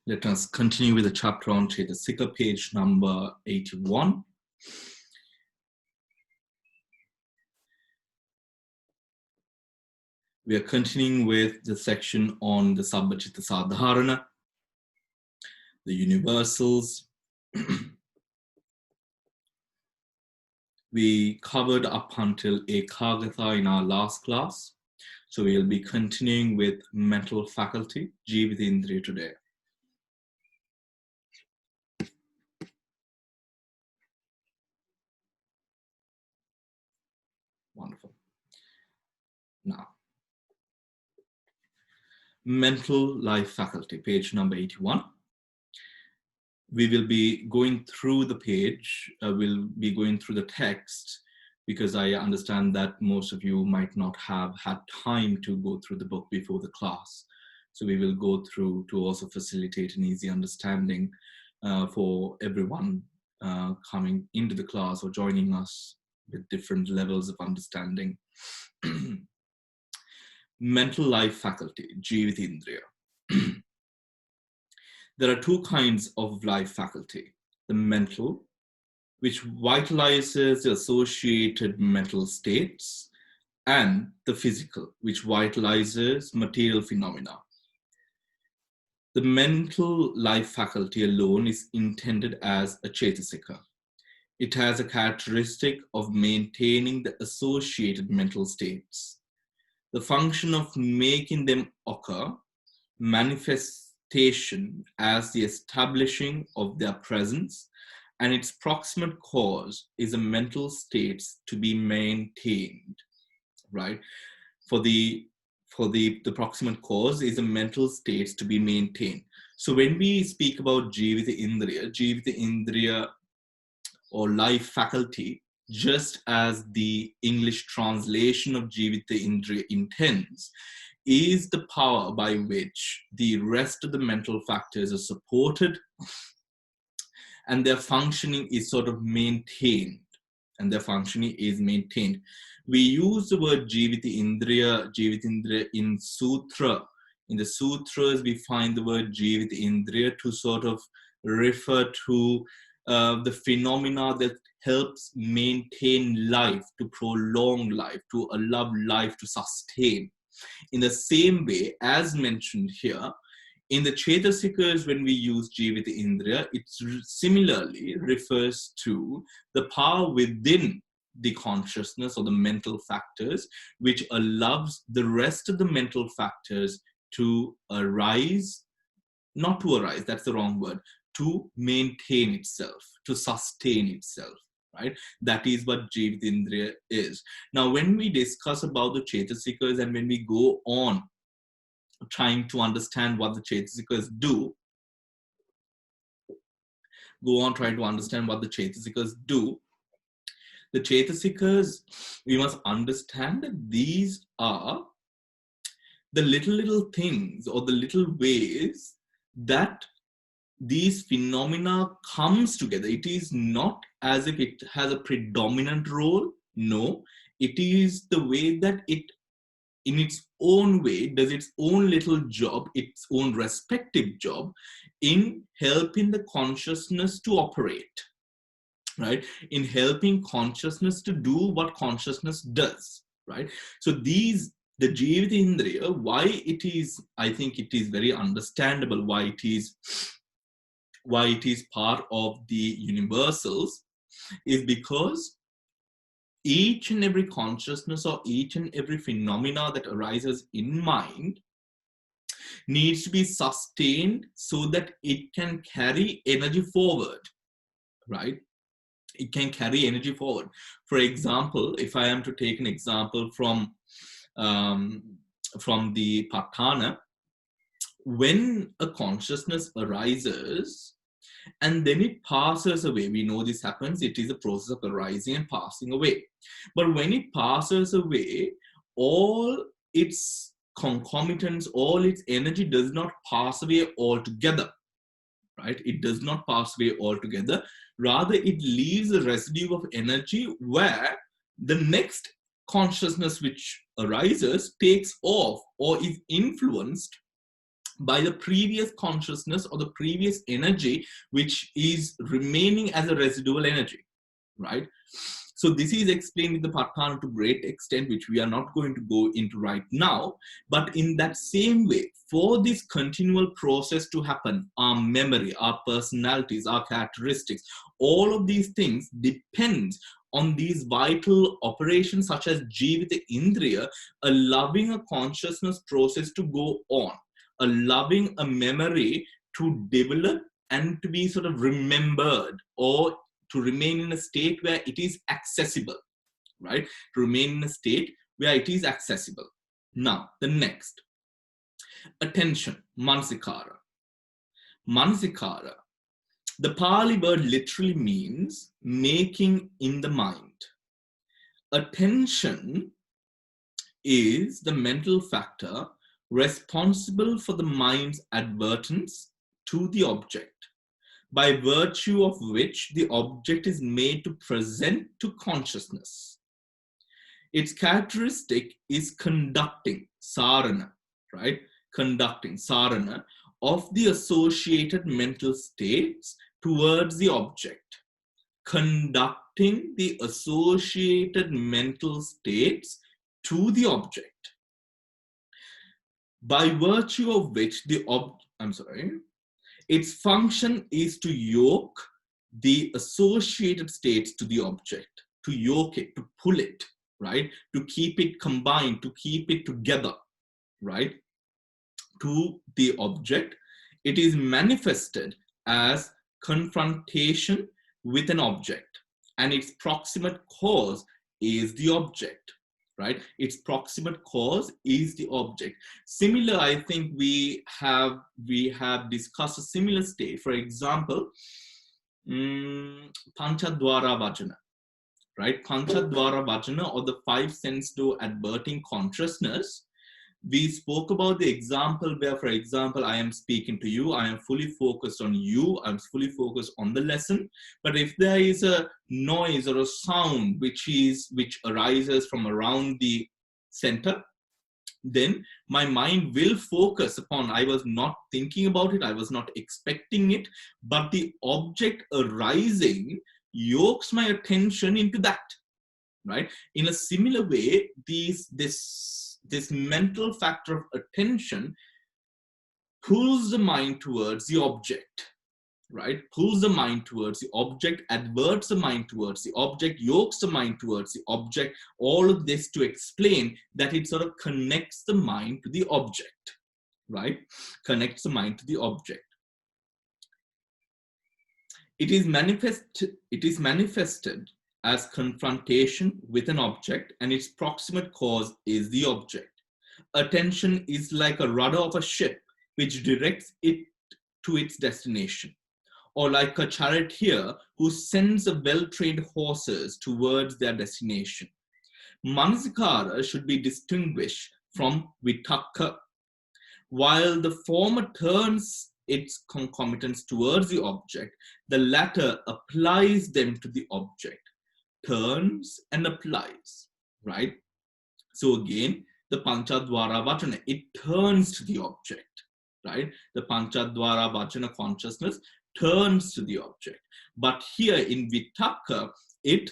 Let us continue with the chapter on Cetasika, page number 81. We are continuing with the section on the Sabbachita Sadharana, the universals. We covered up until Ekagatha in our last class. So we'll be continuing with mental faculty, Jivitindriya, today. Wonderful. Now, mental life faculty, page number 81. We will be going through the page, we'll be going through the text, because I understand that most of you might not have had time to go through the book before the class. So we will go through to also facilitate an easy understanding for everyone coming into the class or joining us with different levels of understanding. Mental life faculty, Jivitindriya. There are two kinds of life faculty. The mental, which vitalizes the associated mental states, and the physical, which vitalizes material phenomena. The mental life faculty alone is intended as a Cetasika. It has a characteristic of maintaining the associated mental states. The function of making them occur manifestation as the establishing of their presence, and its proximate cause is a mental states to be maintained, right? For the proximate cause is a mental states to be maintained. So when we speak about Jivitindriya or life faculty, just as the English translation of Jivitindriya intends, is the power by which the rest of the mental factors are supported and their functioning is sort of maintained. We use the word Jivitindriya in sutra. In the sutras, we find the word Jivitindriya to sort of refer to the phenomena that helps maintain life, to prolong life, to allow life to sustain. In the same way, as mentioned here, in the Cetasikas, when we use Jivitindriya, it similarly refers to the power within the consciousness or the mental factors, which allows the rest of the mental factors to arise, not to arise, that's the wrong word, to maintain itself, to sustain itself. Right? That is what Jivitindriya is. Now, when we discuss about the Cetasikas and when we go on trying to understand what the Cetasikas do, the Cetasikas, we must understand that these are the little things or the little ways that these phenomena comes together. It is not as if it has a predominant role. No, it is the way that it, in its own way, does its own little job, its own respective job in helping the consciousness to operate, right? In helping consciousness to do what consciousness does, right? So the Jivitindriya, why it is, I think it is very understandable why it is part of the universals, is because each and every consciousness or each and every phenomena that arises in mind needs to be sustained so that it can carry energy forward, right? It can carry energy forward. For example, if I am to take an example from the Patthana, when a consciousness arises and then it passes away, we know this happens, it is a process of arising and passing away. But when it passes away, all its concomitants, all its energy does not pass away altogether, right? It does not pass away altogether. Rather, it leaves a residue of energy where the next consciousness which arises takes off or is influenced by the previous consciousness or the previous energy, which is remaining as a residual energy, right? So this is explained in the Patthana to great extent, which we are not going to go into right now. But in that same way, for this continual process to happen, our memory, our personalities, our characteristics, all of these things depend on these vital operations such as Jivita Indriya, allowing a consciousness process to go on, allowing a memory to develop and to be sort of remembered, or to remain in a state where it is accessible, right? To remain in a state where it is accessible. Now, the next, attention, mansikara. Mansikara, the Pali word literally means making in the mind. Attention is the mental factor responsible for the mind's advertence to the object, by virtue of which the object is made to present to consciousness. Its characteristic is conducting, sarana, right? Conducting, sarana, of the associated mental states towards the object. Conducting the associated mental states to the object, by virtue of which the its function is to yoke the associated states to the object, to yoke it, to pull it, right? To keep it combined, to keep it together, right? To the object. It is manifested as confrontation with an object, and its proximate cause is the object, right? Its proximate cause is the object. Similar, I think we have discussed a similar state. For example, Panchadwara Vajana, right? Panchadwara Vajana, or the 5 sense door adverting consciousness. We spoke about the example where, for example, I am speaking to you, I am fully focused on you, I'm fully focused on the lesson. But if there is a noise or a sound which arises from around the center, then my mind will focus upon, I was not thinking about it, I was not expecting it, but the object arising yokes my attention into that, right? In a similar way, this mental factor of attention pulls the mind towards the object, right? Pulls the mind towards the object, adverts the mind towards the object, yokes the mind towards the object. All of this to explain that it sort of connects the mind to the object, right? Connects the mind to the object. It is manifested as confrontation with an object, and its proximate cause is the object. Attention is like a rudder of a ship which directs it to its destination, or like a charioteer who sends a well-trained horses towards their destination. Manasikara should be distinguished from vitakka. While the former turns its concomitants towards the object, the latter applies them to the object. Turns and applies, right? So again, the Panchadwara Vajana, it turns to the object, right? The Panchadwara Vajana consciousness turns to the object. But here in Vitakka, it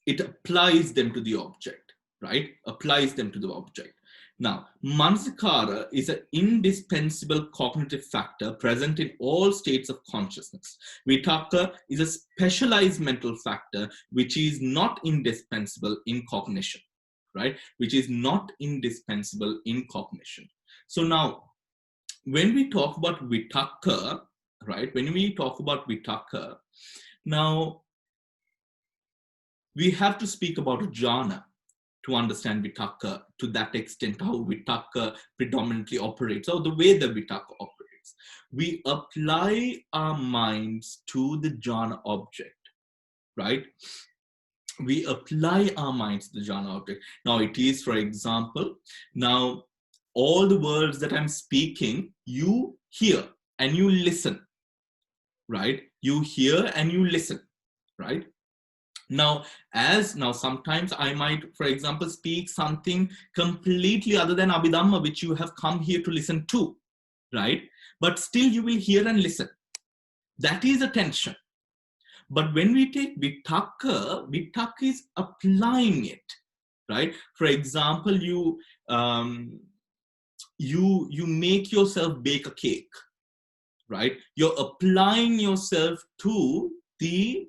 applies them to the object, right? Applies them to the object. Now, Manasikara is an indispensable cognitive factor present in all states of consciousness. Vitakka is a specialized mental factor which is not indispensable in cognition, right? Which is not indispensable in cognition. So now, when we talk about Vitakka, right? When we talk about Vitakka, now we have to speak about jhana to understand Vitakka to that extent, how Vitakka predominantly operates, or the way the Vitakka operates. We apply our minds to the jhana object, right? We apply our minds to the jhana object. Now it is, for example, now all the words that I'm speaking, you hear and you listen, right? You hear and you listen, right? Now, sometimes I might, for example, speak something completely other than Abhidhamma, which you have come here to listen to, right? But still you will hear and listen. That is attention. But when we take vitakka, vitakka is applying it, right? For example, you make yourself bake a cake, right? You're applying yourself to the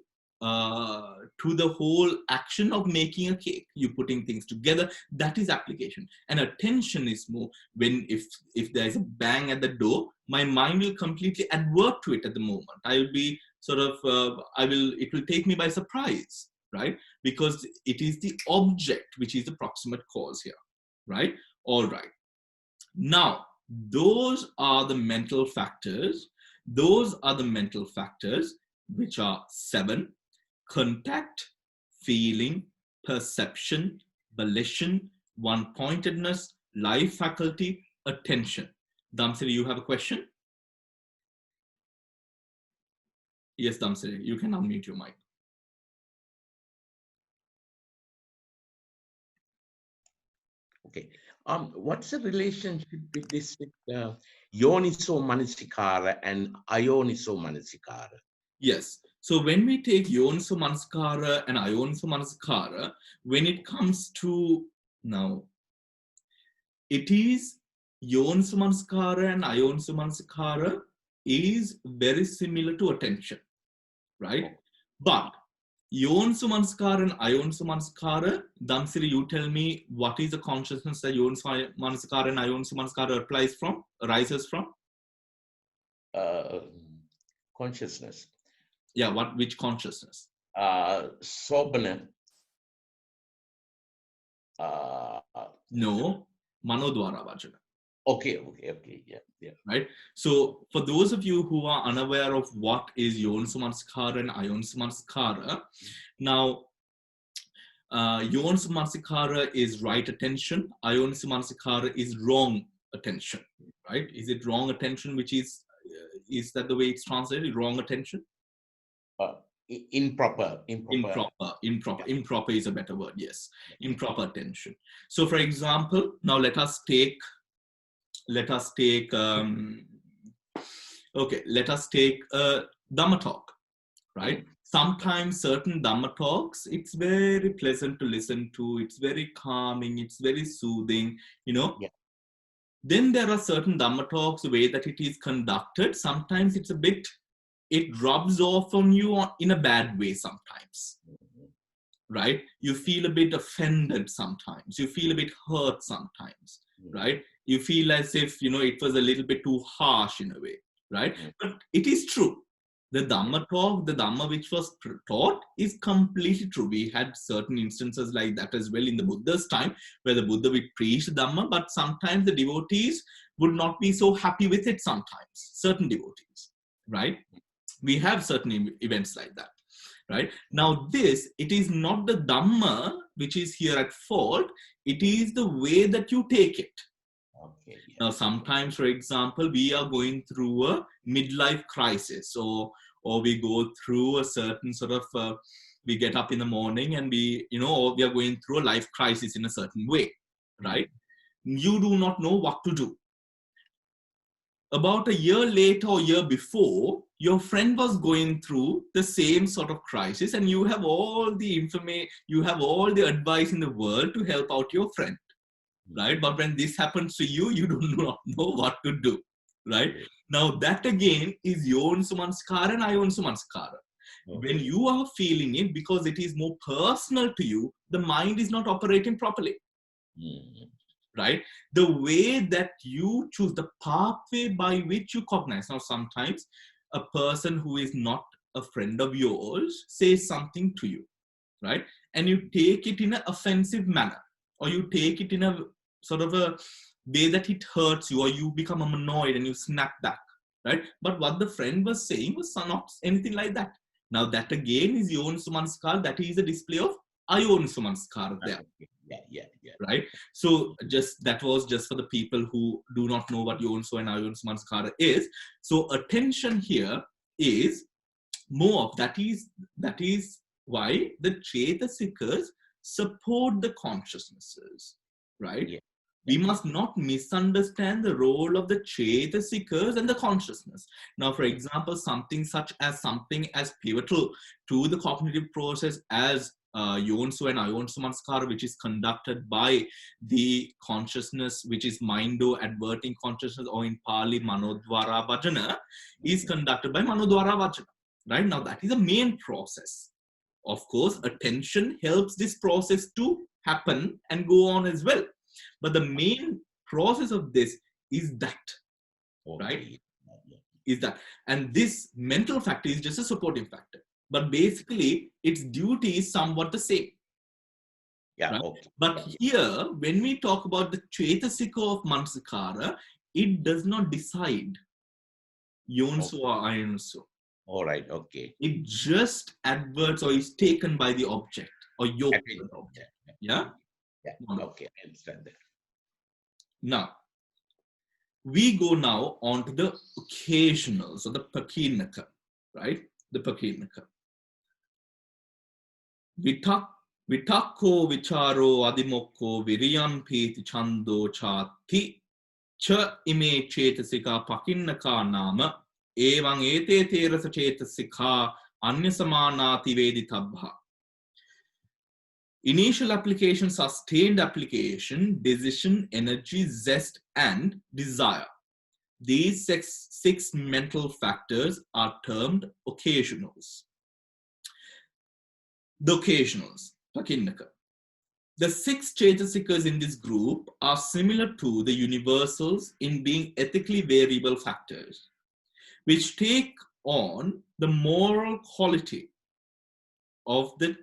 whole action of making a cake. You're putting things together. That is application. And attention is more when if there's a bang at the door, my mind will completely advert to it at the moment. I'll be sort of it will take me by surprise, right? Because it is the object which is the proximate cause here, right? All right. Now, those are the mental factors. Those are the mental factors which are 7: contact, feeling, perception, volition, one-pointedness, life faculty, attention. Dhamsiri, you have a question? Yes, Dhamsiri, you can unmute your mic. Okay. What's the relationship with this yoniso manasikara and ayoniso manasikara? Yes. So when we take yoniso manasikara and ayoniso manasikara, when it comes to now, it is yoniso manasikara and ayoniso manasikara is very similar to attention, right? But yoniso manasikara and ayoniso manasikara, Dhamsiri, you tell me what is the consciousness that yoniso manasikara and ayoniso manasikara arises from? Consciousness. Yeah, which consciousness? Sobhana. No, manodwara vajana. Okay, yeah. Right. So for those of you who are unaware of what is yoniso manasikara and ayoniso manasikara, now yoniso manasikara is right attention, ayoniso manasikara is wrong attention, right? Is it wrong attention, which is that the way it's translated? Wrong attention? Improper is a better word. Yes, improper attention. So for example, now let us take Dhamma talk, right? Sometimes certain Dhamma talks, it's very pleasant to listen to, it's very calming, it's very soothing, Yeah. Then there are certain Dhamma talks, the way that it is conducted, sometimes it rubs off on you in a bad way sometimes, right? You feel a bit offended sometimes, you feel a bit hurt sometimes, right? You feel as if, it was a little bit too harsh in a way, right? But it is true. The Dhamma talk, the Dhamma which was taught is completely true. We had certain instances like that as well in the Buddha's time, where the Buddha would preach Dhamma, but sometimes the devotees would not be so happy with it sometimes, certain devotees, right? We have certain events like that, right? Now it is not the Dhamma which is here at fault, it is the way that you take it. Okay. Now, sometimes, for example, we are going through a midlife crisis, or we go through a certain sort of, we get up in the morning and or we are going through a life crisis in a certain way, right? You do not know what to do. About a year later or year before, your friend was going through the same sort of crisis, and you have all the information, you have all the advice in the world to help out your friend, right? But when this happens to you, you do not know what to do, right? Now that again is yoniso manasikara and ayoniso manasikara. When you are feeling it, because it is more personal to you, the mind is not operating properly. Right? The way that you choose, the pathway by which you cognize. Now, sometimes a person who is not a friend of yours says something to you, right? And you take it in an offensive manner, or you take it in a sort of a way that it hurts you, or you become annoyed and you snap back, right? But what the friend was saying was not anything like that. Now, that again is yoniso manasikara, that is a display of ayoniso manasikara there. Yeah. Right. So that was just for the people who do not know what yoniso and ayoniso manasikara is. So attention here is more of that is Why? The Chetasikas support the consciousnesses, right? Yeah. We must not misunderstand the role of the Chetasikas and the consciousness. Now, for example, something as pivotal to the cognitive process as Yonsu and Ayonsu Manskara, which is conducted by the consciousness, which is Mindo adverting consciousness, or in Pali, Manodwara Vajana, is conducted by Manodwara Vajana. Right? Now, that is a main process. Of course, attention helps this process to happen and go on as well. But the main process of this is that, right? Is that. And this mental factor is just a supporting factor. But basically, its duty is somewhat the same. Yeah. Right? Okay. But here, when we talk about the Chetasika of Manasakara, it does not decide Yonsu or Ayonsu. All right. Okay. It just adverts or is taken by the object or yoked to the object. Yeah? Yeah. Okay. I understand that. Now, we go now on to the occasionals or the pakinaka, right? The pakinaka. Vitakko vicharo adimokko viriyan peti chando chati cha ime chetasika pakinnaka nama evang ete terasa chetasika anyasamanati veditabha. Initial application, sustained application, decision, energy, zest, and desire. These six mental factors are termed occasionals. The occasionals, Pakinnaka. The six Chetasikas in this group are similar to the universals in being ethically variable factors, which take on the moral quality of the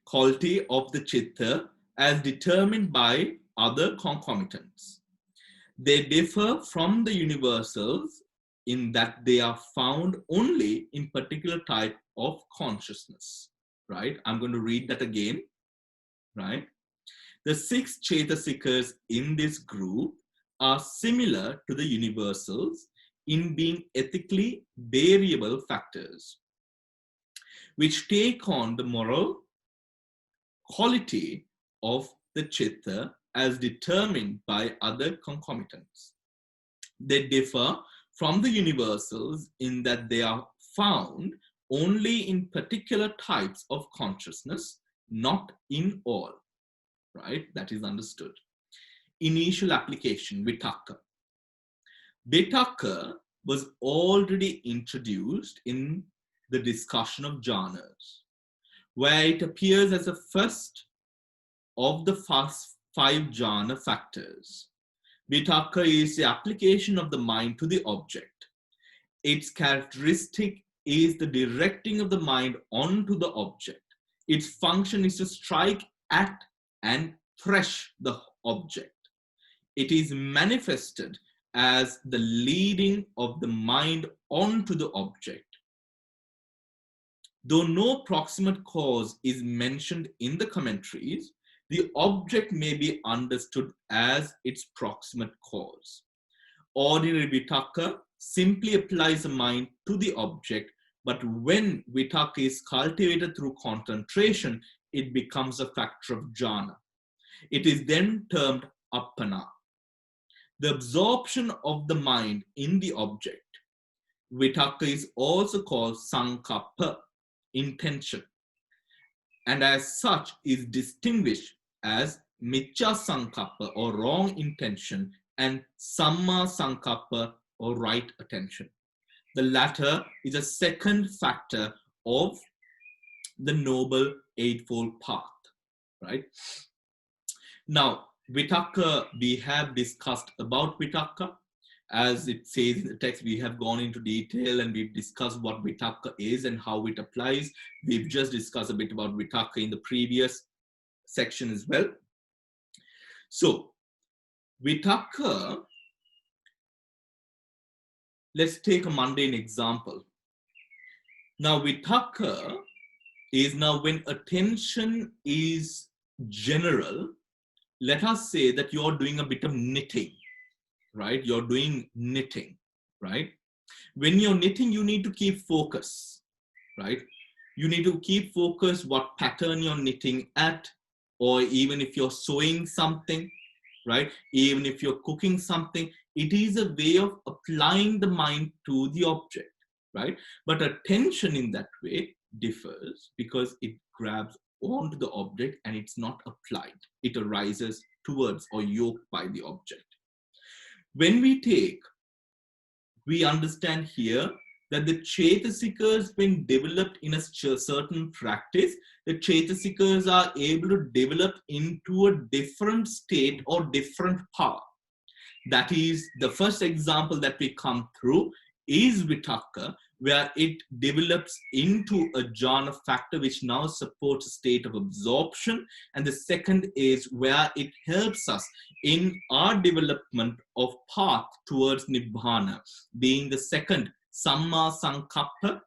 quality of the chitta as determined by other concomitants. They differ from the universals in that they are found only in particular type of consciousness, right? I'm going to read that again, right? The six Chetasikas in this group are similar to the universals in being ethically variable factors, which take on the moral quality of the chitta as determined by other concomitants. They differ from the universals in that they are found only in particular types of consciousness, not in all, right? That is understood. Initial application, Vitakka. Vitakka was already introduced in the discussion of jhanas, where it appears as the first of the first five jhana factors. Vitakka is the application of the mind to the object. Its characteristic is the directing of the mind onto the object. Its function is to strike at and thresh the object. It is manifested as the leading of the mind onto the object. Though no proximate cause is mentioned in the commentaries, the object may be understood as its proximate cause. Ordinary vitakka simply applies the mind to the object, but when vitakka is cultivated through concentration, it becomes a factor of jhana. It is then termed appana. The absorption of the mind in the object. Vitakka is also called sankappa, intention, and as such is distinguished as miccha sankappa or wrong intention and samma sankappa or right attention. The latter is a second factor of the Noble Eightfold Path, right? Now, vitakka, we have discussed about vitakka. As it says in the text, we have gone into detail and we've discussed what vitakka is and how it applies. We've just discussed a bit about vitakka in the previous section as well. So, vitakka, let's take a mundane example. Now, vitakka is now when attention is general. Let us say that you're doing a bit of knitting, right? You're doing knitting, right? When you're knitting, you need to keep focus, right? You need to keep focus what pattern you're knitting at, or even if you're sewing something, right? Even if you're cooking something, it is a way of applying the mind to the object, right? But attention in that way differs because it grabs onto the object and it's not applied. It arises towards or yoked by the object. When we understand here that the Chetasikas, when developed in a certain practice, the Chetasikas are able to develop into a different state or different path. That is, the first example that we come through is Vitakka, where it develops into a jhana factor which now supports a state of absorption. And the second is where it helps us in our development of path towards Nibbana, being the second Samma Sankappa,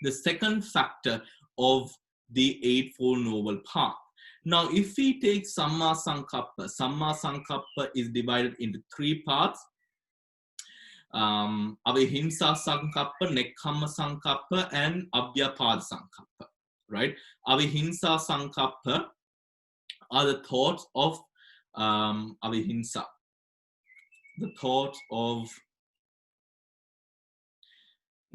the second factor of the Eightfold Noble Path. Now, if we take Samma Sankappa is divided into three parts. Avihimsa Sankappa, Nekkhamma Sankappa, and Abhyapada Sankappa, right? Avihimsa Sankappa are the thoughts of Avihimsa, the thoughts of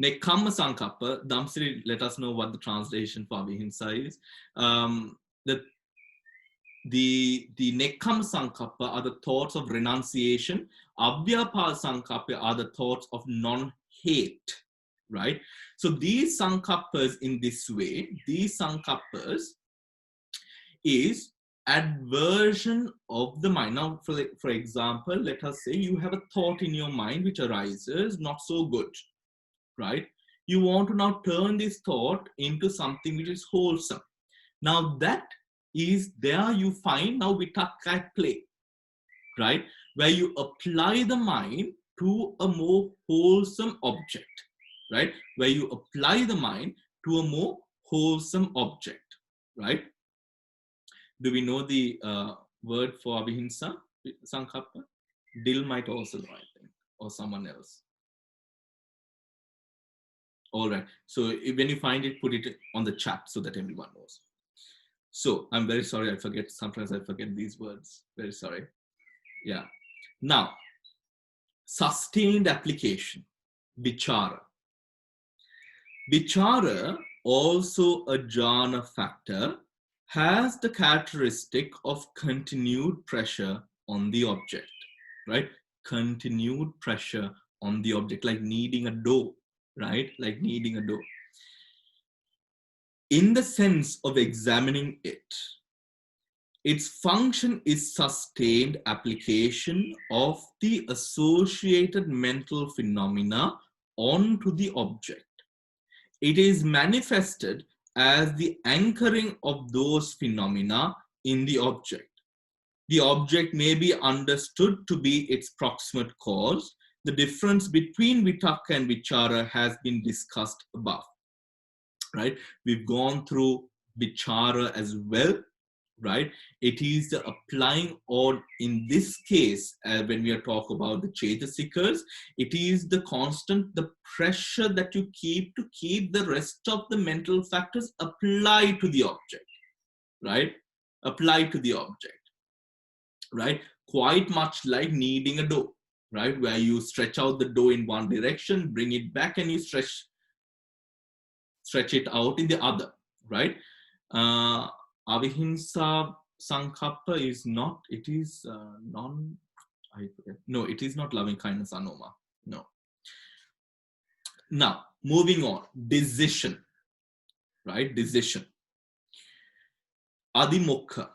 Nekkhamma Sankappa. Damsiri, let us know what the translation for Avihimsa is. The Nekkhamma Sankappa are the thoughts of renunciation. Abhyapada Sankappa are the thoughts of non-hate, right? So these Sankappas in this way, these Sankappas is aversion of the mind. Now, for example, let us say you have a thought in your mind which arises not so good, right? You want to now turn this thought into something which is wholesome. Now that is there you find now Vitakka at play, right? Where you apply the mind to a more wholesome object, right? Where you apply the mind to a more wholesome object, right? Do we know the word for Avihimsa Sankappa? Dil might also know, I think, or someone else. All right. So when you find it, put it on the chat so that everyone knows. So I'm very sorry, I forget. Sometimes I forget these words. Very sorry. Yeah. Now, sustained application, vichara. Vichara, also a jhana factor, has the characteristic of continued pressure on the object, right? Continued pressure on the object, like kneading a dough, right? Like kneading a dough. In the sense of examining it, its function is sustained application of the associated mental phenomena onto the object. It is manifested as the anchoring of those phenomena in the object. The object may be understood to be its proximate cause. The difference between Vitakka and Vichara has been discussed above, right? We've gone through Vichara as well, right? It is the applying, or in this case, when we are talking about the Chetasikas, it is the constant, the pressure that you keep to keep the rest of the mental factors applied to the object, right? Applied to the object, right? Quite much like kneading a dough, right? Where you stretch out the dough in one direction, bring it back, and you stretch it out in the other, right? Avihimsa Sankappa is not, it is I forget. No, it is not loving kindness anoma. No. Now, moving on, decision, right? Decision. Adimokha.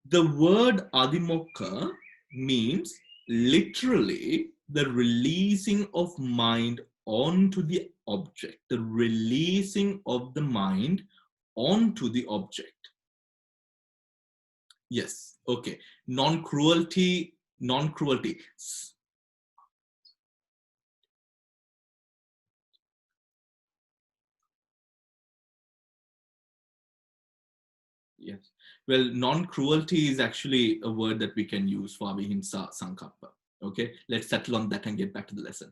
The word Adimokha means literally the releasing of mind onto the object, the releasing of the mind onto the object. Yes, okay. Non-cruelty. Yes. Well, non-cruelty is actually a word that we can use for Avihimsa Sankappa, Okay, let's settle on that and get back to the lesson.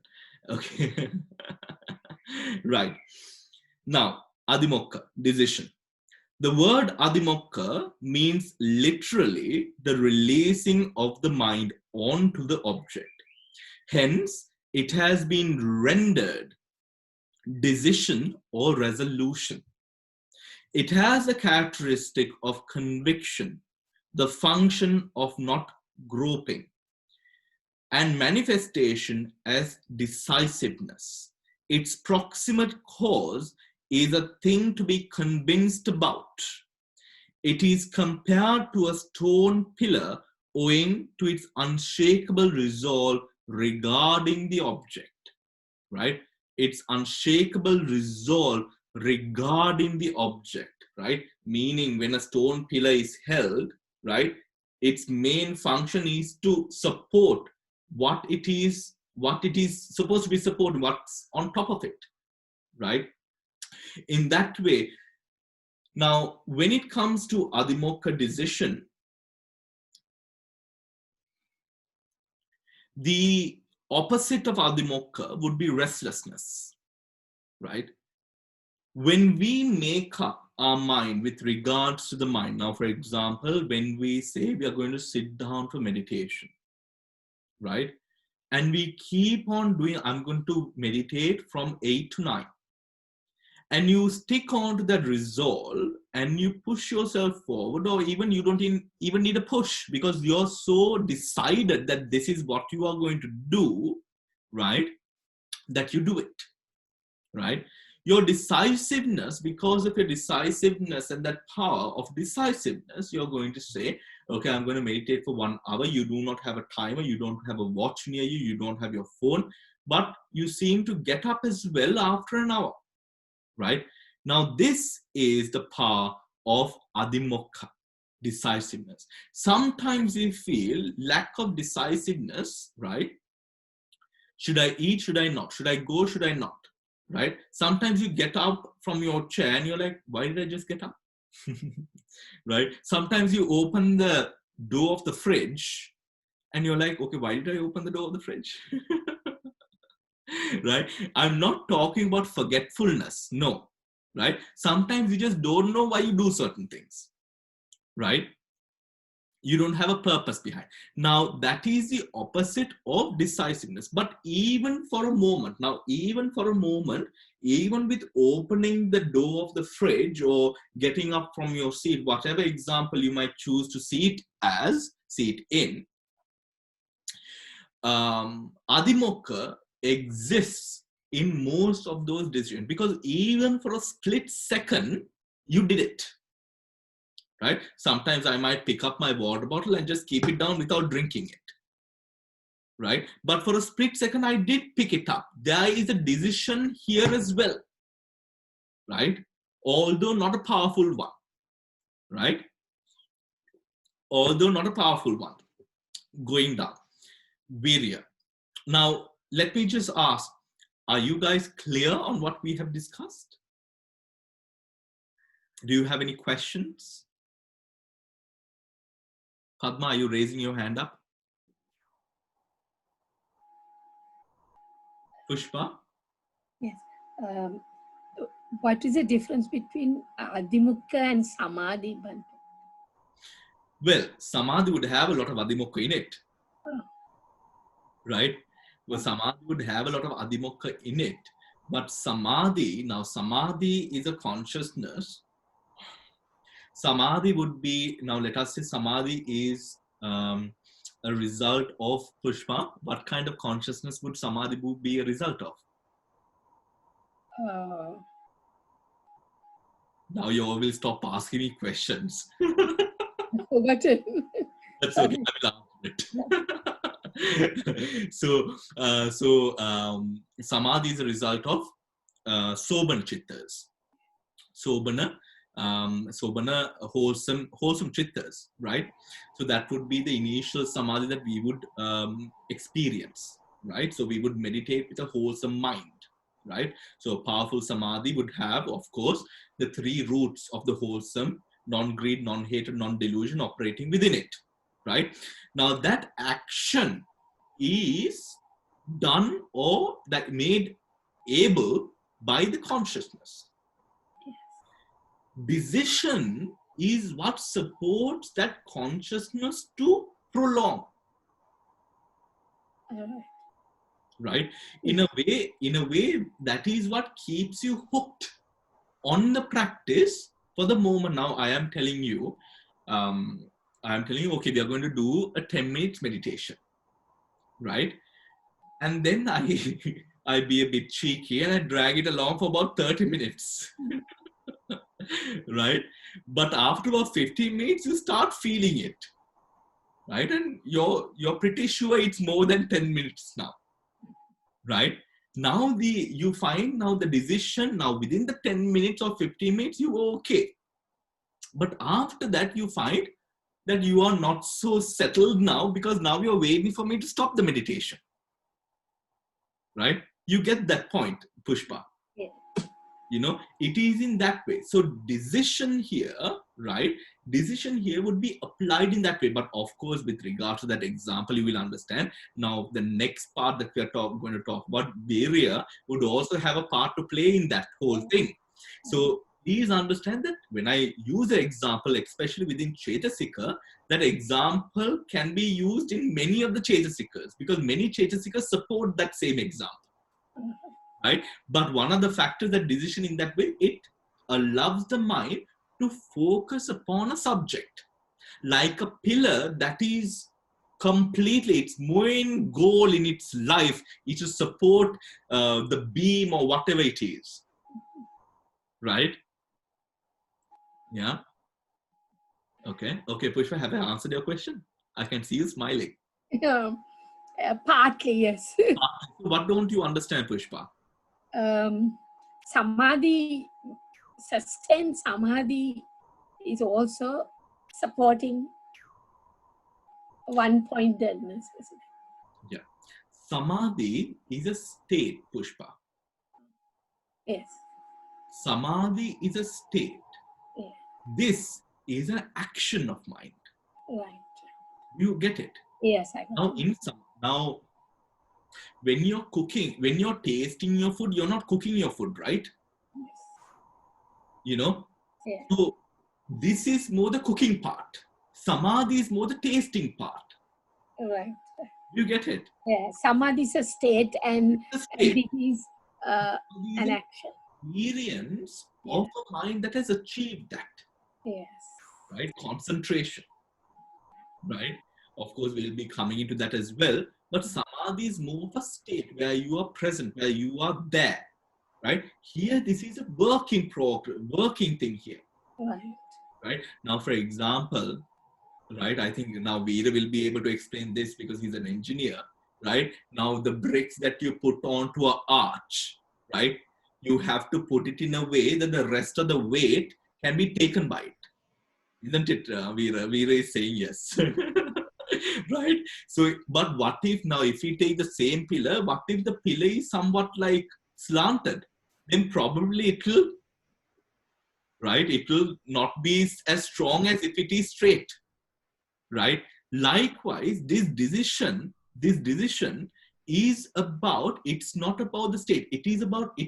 Okay. Right. Now, adhimokha, decision. The word adhimokha means literally the releasing of the mind onto the object. Hence, it has been rendered decision or resolution. It has a characteristic of conviction, the function of not groping, and manifestation as decisiveness. Its proximate cause is a thing to be convinced about. It is compared to a stone pillar owing to its unshakable resolve regarding the object, right? Its unshakable resolve regarding the object, right? Meaning when a stone pillar is held, right, its main function is to support what it is supposed to be supporting, what's on top of it, right? In that way, now when it comes to adhimokha decision, the opposite of adhimokha would be restlessness, right? When we make up our mind with regards to the mind, now for example, when we say we are going to sit down for meditation, right? And we keep on doing, I'm going to meditate from 8 to 9. And you stick on to that resolve and you push yourself forward, or even you don't even need a push because you're so decided that this is what you are going to do, right? That you do it, right? Your decisiveness, because of your decisiveness and that power of decisiveness, you're going to say, okay, I'm going to meditate for 1 hour. You do not have a timer. You don't have a watch near you. You don't have your phone, but you seem to get up as well after an hour, right? Now, this is the power of adhimokha, decisiveness. Sometimes we feel lack of decisiveness, right? Should I eat? Should I not? Should I go? Should I not? Right? Sometimes you get up from your chair and you're like, why did I just get up? Right? Sometimes you open the door of the fridge and you're like, okay, why did I open the door of the fridge? Right? I'm not talking about forgetfulness. No. Right? Sometimes you just don't know why you do certain things. Right? You don't have a purpose behind. Now, that is the opposite of decisiveness. But even for a moment, even with opening the door of the fridge or getting up from your seat, whatever example you might choose to see it in, adhimokha exists in most of those decisions, because even for a split second, you did it. Right? Sometimes I might pick up my water bottle and just keep it down without drinking it. Right? But for a split second, I did pick it up. There is a decision here as well. Right? Although not a powerful one. Right? Although not a powerful one. Going down. Virya. Now, let me just ask, are you guys clear on what we have discussed? Do you have any questions? Padma, are you raising your hand up? Pushpa? Yes. What is the difference between adhimokha and samadhi, Bhante? Well, samadhi would have a lot of adhimokha in it. Right? Well, samadhi would have a lot of adhimokha in it. But samadhi is a consciousness. Samadhi would be, now let us say samadhi is a result of Pushpa. What kind of consciousness would samadhi be a result of? Now you all will stop asking me questions. Forgotten. That's okay, I will answer it. So samadhi is a result of sobana chittas. Sobana, wholesome chittas, right? So that would be the initial samadhi that we would experience, right? So we would meditate with a wholesome mind, right? So powerful samadhi would have, of course, the 3 roots of the wholesome: non-greed, non-hatred, non-delusion operating within it, right? Now that action is done or that made able by the consciousness. Decision is what supports that consciousness to prolong. Right? In a way, that is what keeps you hooked on the practice for the moment. Now I am telling you, okay, we are going to do a 10 minutes meditation, right? And then I be a bit cheeky and I drag it along for about 30 minutes, right? But after about 15 minutes, you start feeling it, right? And you're pretty sure it's more than 10 minutes now, right? Now you find now the decision, now within the 10 minutes or 15 minutes, you are okay. But after that, you find that you are not so settled now because now you're waiting for me to stop the meditation, right? You get that point, Pushpa. Yeah. You know, it is in that way. So decision here, right? Decision here would be applied in that way. But of course, with regard to that example, you will understand. Now, the next part that we are going to talk about, Virya, would also have a part to play in that whole thing. So please understand that when I use an example, especially within Chetasika, that example can be used in many of the Chetasikas because many Chetasikas support that same example. Right? But one of the factors that decision in that way, it allows the mind to focus upon a subject. Like a pillar that is completely, its main goal in its life is to support the beam or whatever it is. Right? Yeah. Okay. Okay, Pushpa, have I answered your question? I can see you smiling. Partly, yes. What don't you understand, Pushpa? Samadhi, sustained samadhi is also supporting one-pointedness. Yeah. Samadhi is a state, Pushpa. Yes. Samadhi is a state. Yeah. This is an action of mind. Right. You get it? Yes, I got it. Now, when you're cooking, when you're tasting your food, you're not cooking your food, right? Yes. You know? Yeah. So this is more the cooking part. Samadhi is more the tasting part. Right. You get it? Yeah. Samadhi is a state and it is an action. Experience of a mind that has achieved that. Yes. Right? Concentration. Right? Of course, we'll be coming into that as well. But Samadhi is more of a state where you are present, where you are there. Right? Here, this is a working thing here. Right. Right? Now, for example, right, I think now Veera will be able to explain this because he's an engineer. Right? Now, the bricks that you put onto an arch, right? You have to put it in a way that the rest of the weight can be taken by it. Isn't it, Veera? Veera is saying yes. Right? So, but what if now, if we take the same pillar, what if the pillar is somewhat like slanted? Then probably it will, right? It will not be as strong as if it is straight. Right? Likewise, this decision is about, it's not about the state. It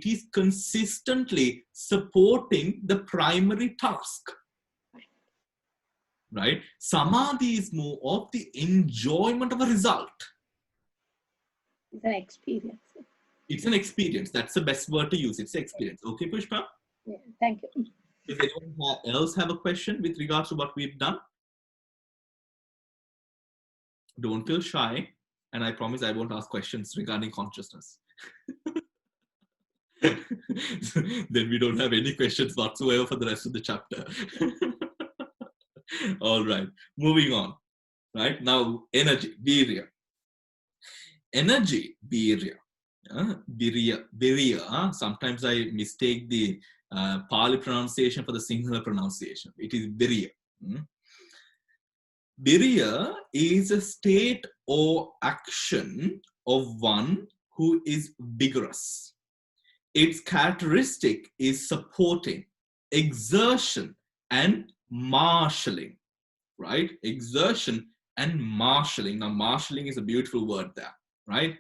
is consistently supporting the primary task. Right? Samadhi is more of the enjoyment of a result. It's an experience. It's an experience. That's the best word to use. It's an experience. Okay, Pushpa? Yeah, thank you. Does anyone else have a question with regards to what we've done? Don't feel shy. And I promise I won't ask questions regarding consciousness. Then we don't have any questions whatsoever for the rest of the chapter. All right, moving on. Right now, energy, virya. Energy, virya. Virya. Sometimes I mistake the Pali pronunciation for the Sinhala pronunciation. It is virya. Virya is a state or action of one who is vigorous. Its characteristic is supporting, exertion, and marshalling. Right? Exertion and marshalling. Now, marshalling is a beautiful word there. right?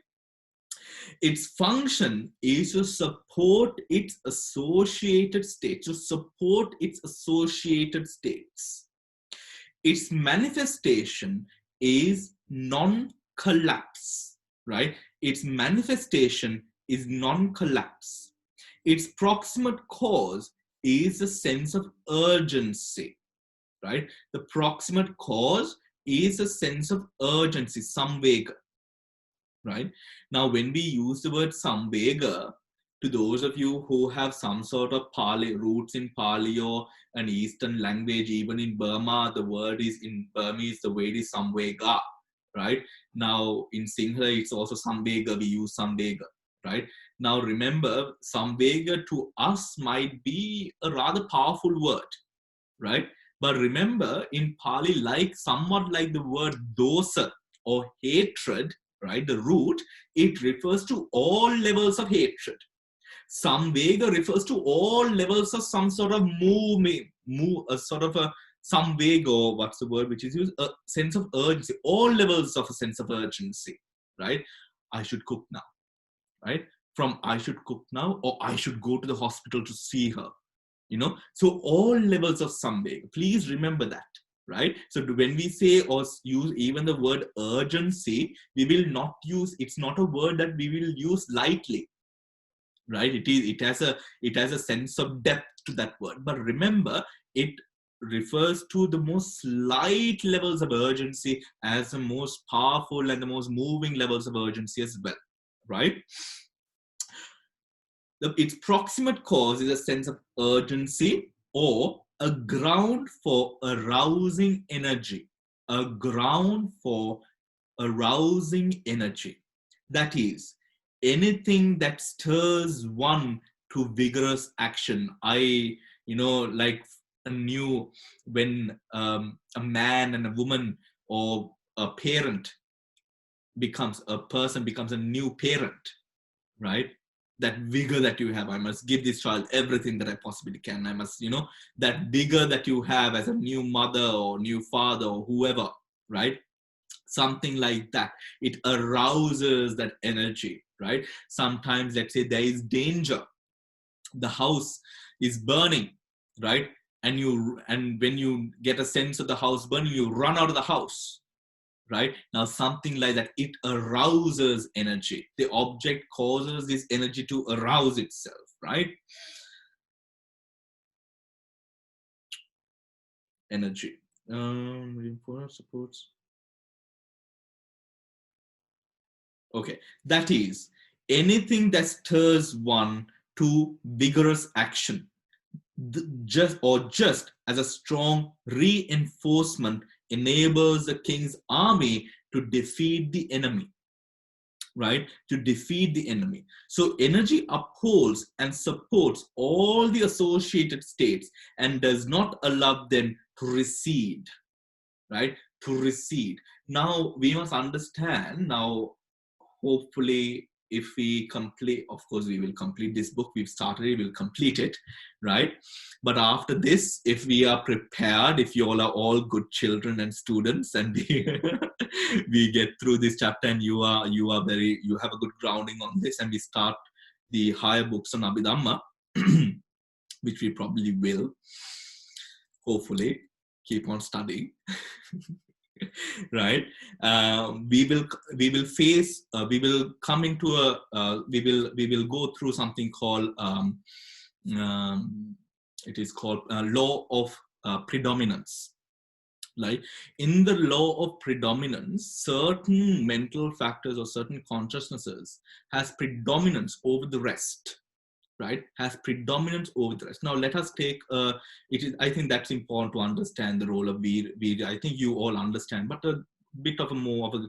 Its function is to support its associated states, to support its associated states. Its manifestation is non-collapse, right? Its manifestation is non-collapse. Its proximate cause is a sense of urgency, right? The proximate cause is a sense of urgency, samvega, right? Now, when we use the word samvega, to those of you who have some sort of Pali roots in Pali or an Eastern language, even in Burma, the word is in Burmese, the word is samvega, right? Now, in Sinhala, it's also samvega, we use samvega, right? Now, remember, samvega to us might be a rather powerful word, right? But remember, in Pali, like somewhat like the word dosa or hatred, right? The root, it refers to all levels of hatred. Samvega refers to all levels of some sort of a sort of a samvega, or what's the word which is used? A sense of urgency, all levels of a sense of urgency, right? I should cook now, right? From I should cook now, or I should go to the hospital to see her, you know? So all levels of samvega, please remember that, right? So when we say or use even the word urgency, we will not use, it's not a word that we will use lightly, right? It has a sense of depth to that word, but remember, it refers to the most slight levels of urgency as the most powerful and the most moving levels of urgency as well, right? Its proximate cause is a sense of urgency or a ground for arousing energy, a ground for arousing energy. That is, anything that stirs one to vigorous action. Like when a man and a woman or a person becomes a new parent, right? That vigor that you have, I must give this child everything that I possibly can. I must, that vigor that you have as a new mother or new father or whoever, right? Something like that. It arouses that energy, right? Sometimes, let's say there is danger. The house is burning, right? And when you get a sense of the house burning, you run out of the house, right? Now, something like that, it arouses energy. The object causes this energy to arouse itself, right? Energy. Supports. Okay, that is anything that stirs one to vigorous action, just as a strong reinforcement enables the king's army to defeat the enemy, right? To defeat the enemy. So energy upholds and supports all the associated states and does not allow them to recede, right? To recede. Now, we must understand, now, hopefully, if we complete, of course, we will complete this book. We've started it, we'll complete it, right? But after this, if we are prepared, if you all are all good children and students, and we get through this chapter, and you have a good grounding on this, and we start the higher books on Abhidhamma, which we probably will, hopefully, keep on studying. Right? We will go through something called it is called law of predominance. Right? In the law of predominance, certain mental factors or certain consciousnesses has predominance over the rest. Right, has predominance over the rest. Now let us take I think that's important to understand the role of Virya. I think you all understand, but a bit of a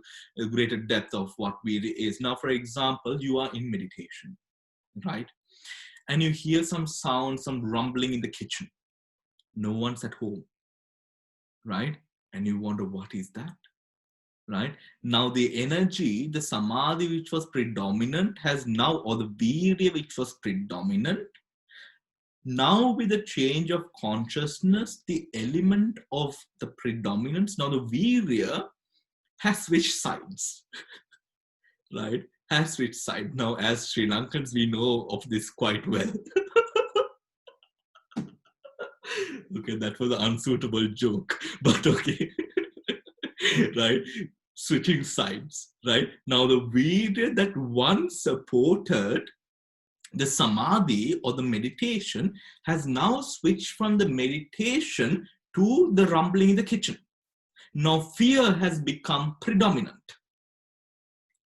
greater depth of what Virya is. Now, for example, you are in meditation, right? And you hear some sound, some rumbling in the kitchen. No one's at home, right? And you wonder, what is that? Right? Now the energy, the samadhi which was predominant has now, or the virya which was predominant, now with the change of consciousness, the element of the predominance, now the virya has switched sides. right, has switched side. Now, as Sri Lankans, we know of this quite well. Okay, that was an unsuitable joke, but okay. Right, switching sides, right? Now, the virya that once supported the samadhi or the meditation has now switched from the meditation to the rumbling in the kitchen. Now, fear has become predominant,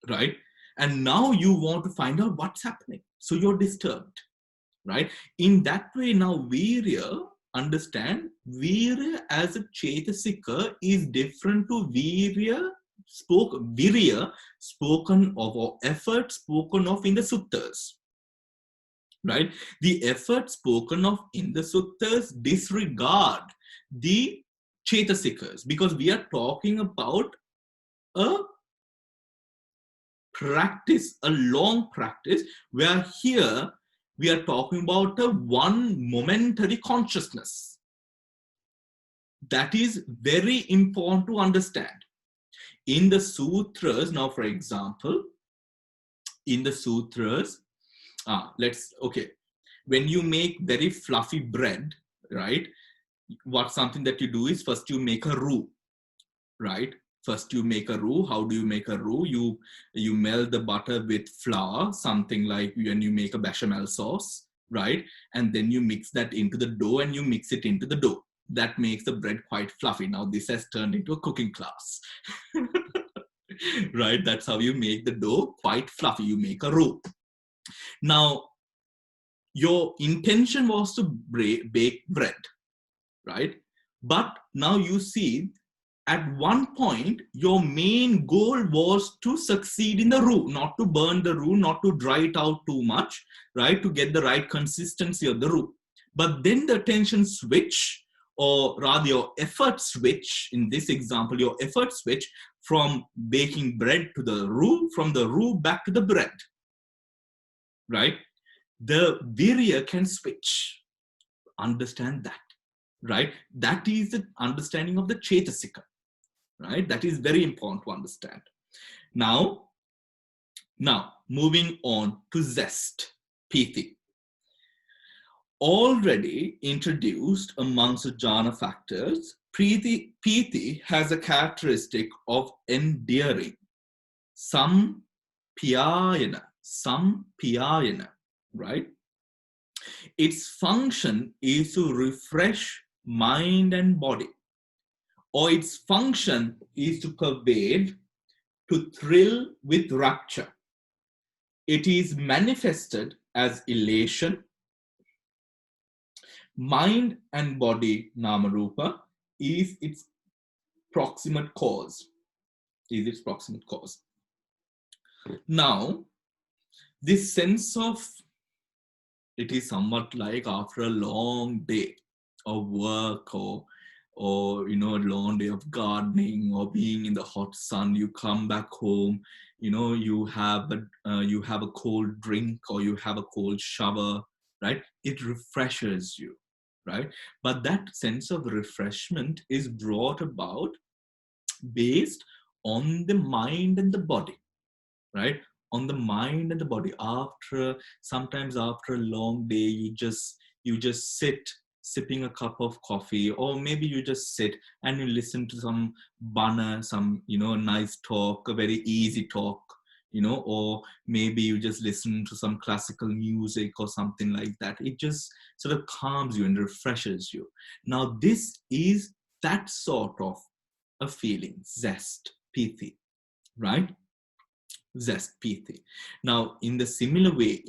right? And now you want to find out what's happening. So you're disturbed, right? In that way, now virya, understand, virya as a chetasika is different to virya spoken of, or effort spoken of in the suttas, right? The effort spoken of in the suttas disregard the chetasikas, because we are talking about a practice, a long practice, where here we are talking about a one momentary consciousness. That is very important to understand. In the sutras, now for example, in the sutras, when you make very fluffy bread, right, something that you do is first you make a roux, right? First you make a roux. How do you make a roux? You melt the butter with flour, something like when you make a bechamel sauce, right? And then you mix that into the dough and you mix it into the dough. That makes the bread quite fluffy. Now this has turned into a cooking class, right? That's how you make the dough quite fluffy. You make a roux. Now, your intention was to bake bread, right? But now you see, at one point, your main goal was to succeed in the roux, not to burn the roux, not to dry it out too much, right? To get the right consistency of the roux. But then the attention switch, or rather your effort switch, in this example, your effort switch from baking bread to the roux, from the roux back to the bread, right? The virya can switch. Understand that, right? That is the understanding of the chetasika, right? That is very important to understand. Now moving on to zest, piti. Already introduced amongst the jhana factors, piti has a characteristic of endearing, sampayana, right? Its function is to refresh mind and body, or its function is to pervade, to thrill with rapture. It is manifested as elation. Mind and body, Namarupa, is its proximate cause. Now, this sense of, it is somewhat like after a long day of work, or a long day of gardening, or being in the hot sun, you come back home, you have a cold drink, or you have a cold shower, right? It refreshes you, right? But that sense of refreshment is brought about based on the mind and the body, right? On the mind and the body. Sometimes after a long day, you just sit sipping a cup of coffee, or maybe you just sit and you listen to some bana, some nice talk, a very easy talk, or maybe you just listen to some classical music or something like that. It just sort of calms you and refreshes you. Now this is that sort of a feeling, zest, piti, right? Zest, piti. Now, in the similar way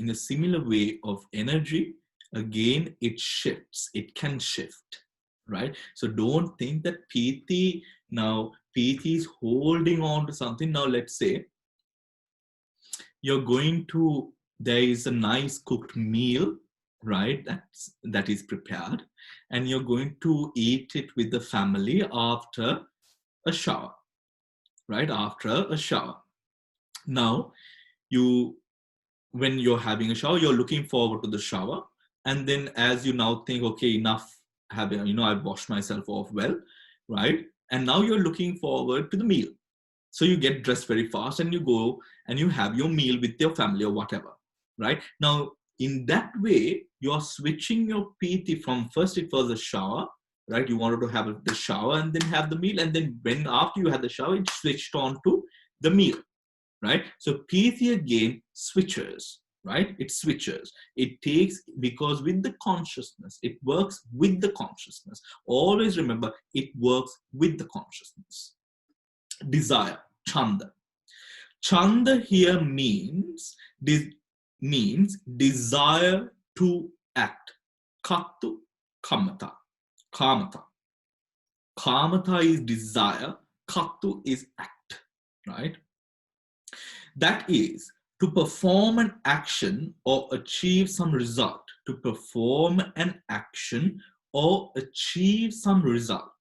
of energy, again, it shifts. It can shift, right? So don't think that piti is holding on to something. Now, let's say there is a nice cooked meal, right? That is prepared, and you're going to eat it with the family after a shower, right? After a shower. Now, when you're having a shower, you're looking forward to the shower. And then as you now think, okay, enough having, I've washed myself off well, right? And now you're looking forward to the meal. So you get dressed very fast and you go and you have your meal with your family or whatever, right? Now, in that way, you're switching your PT from first it was a shower, right? You wanted to have the shower and then have the meal. And then when after you had the shower, it switched on to the meal, right? So PT again switches, right? It switches. It takes, because with the consciousness, it works with the consciousness. Always remember, it works with the consciousness. Desire, chanda. Chanda here means desire to act. Kattu, kamata. Kamata. Kamata is desire. Kattu is act, right? That is to perform an action or achieve some result. To perform an action or achieve some result.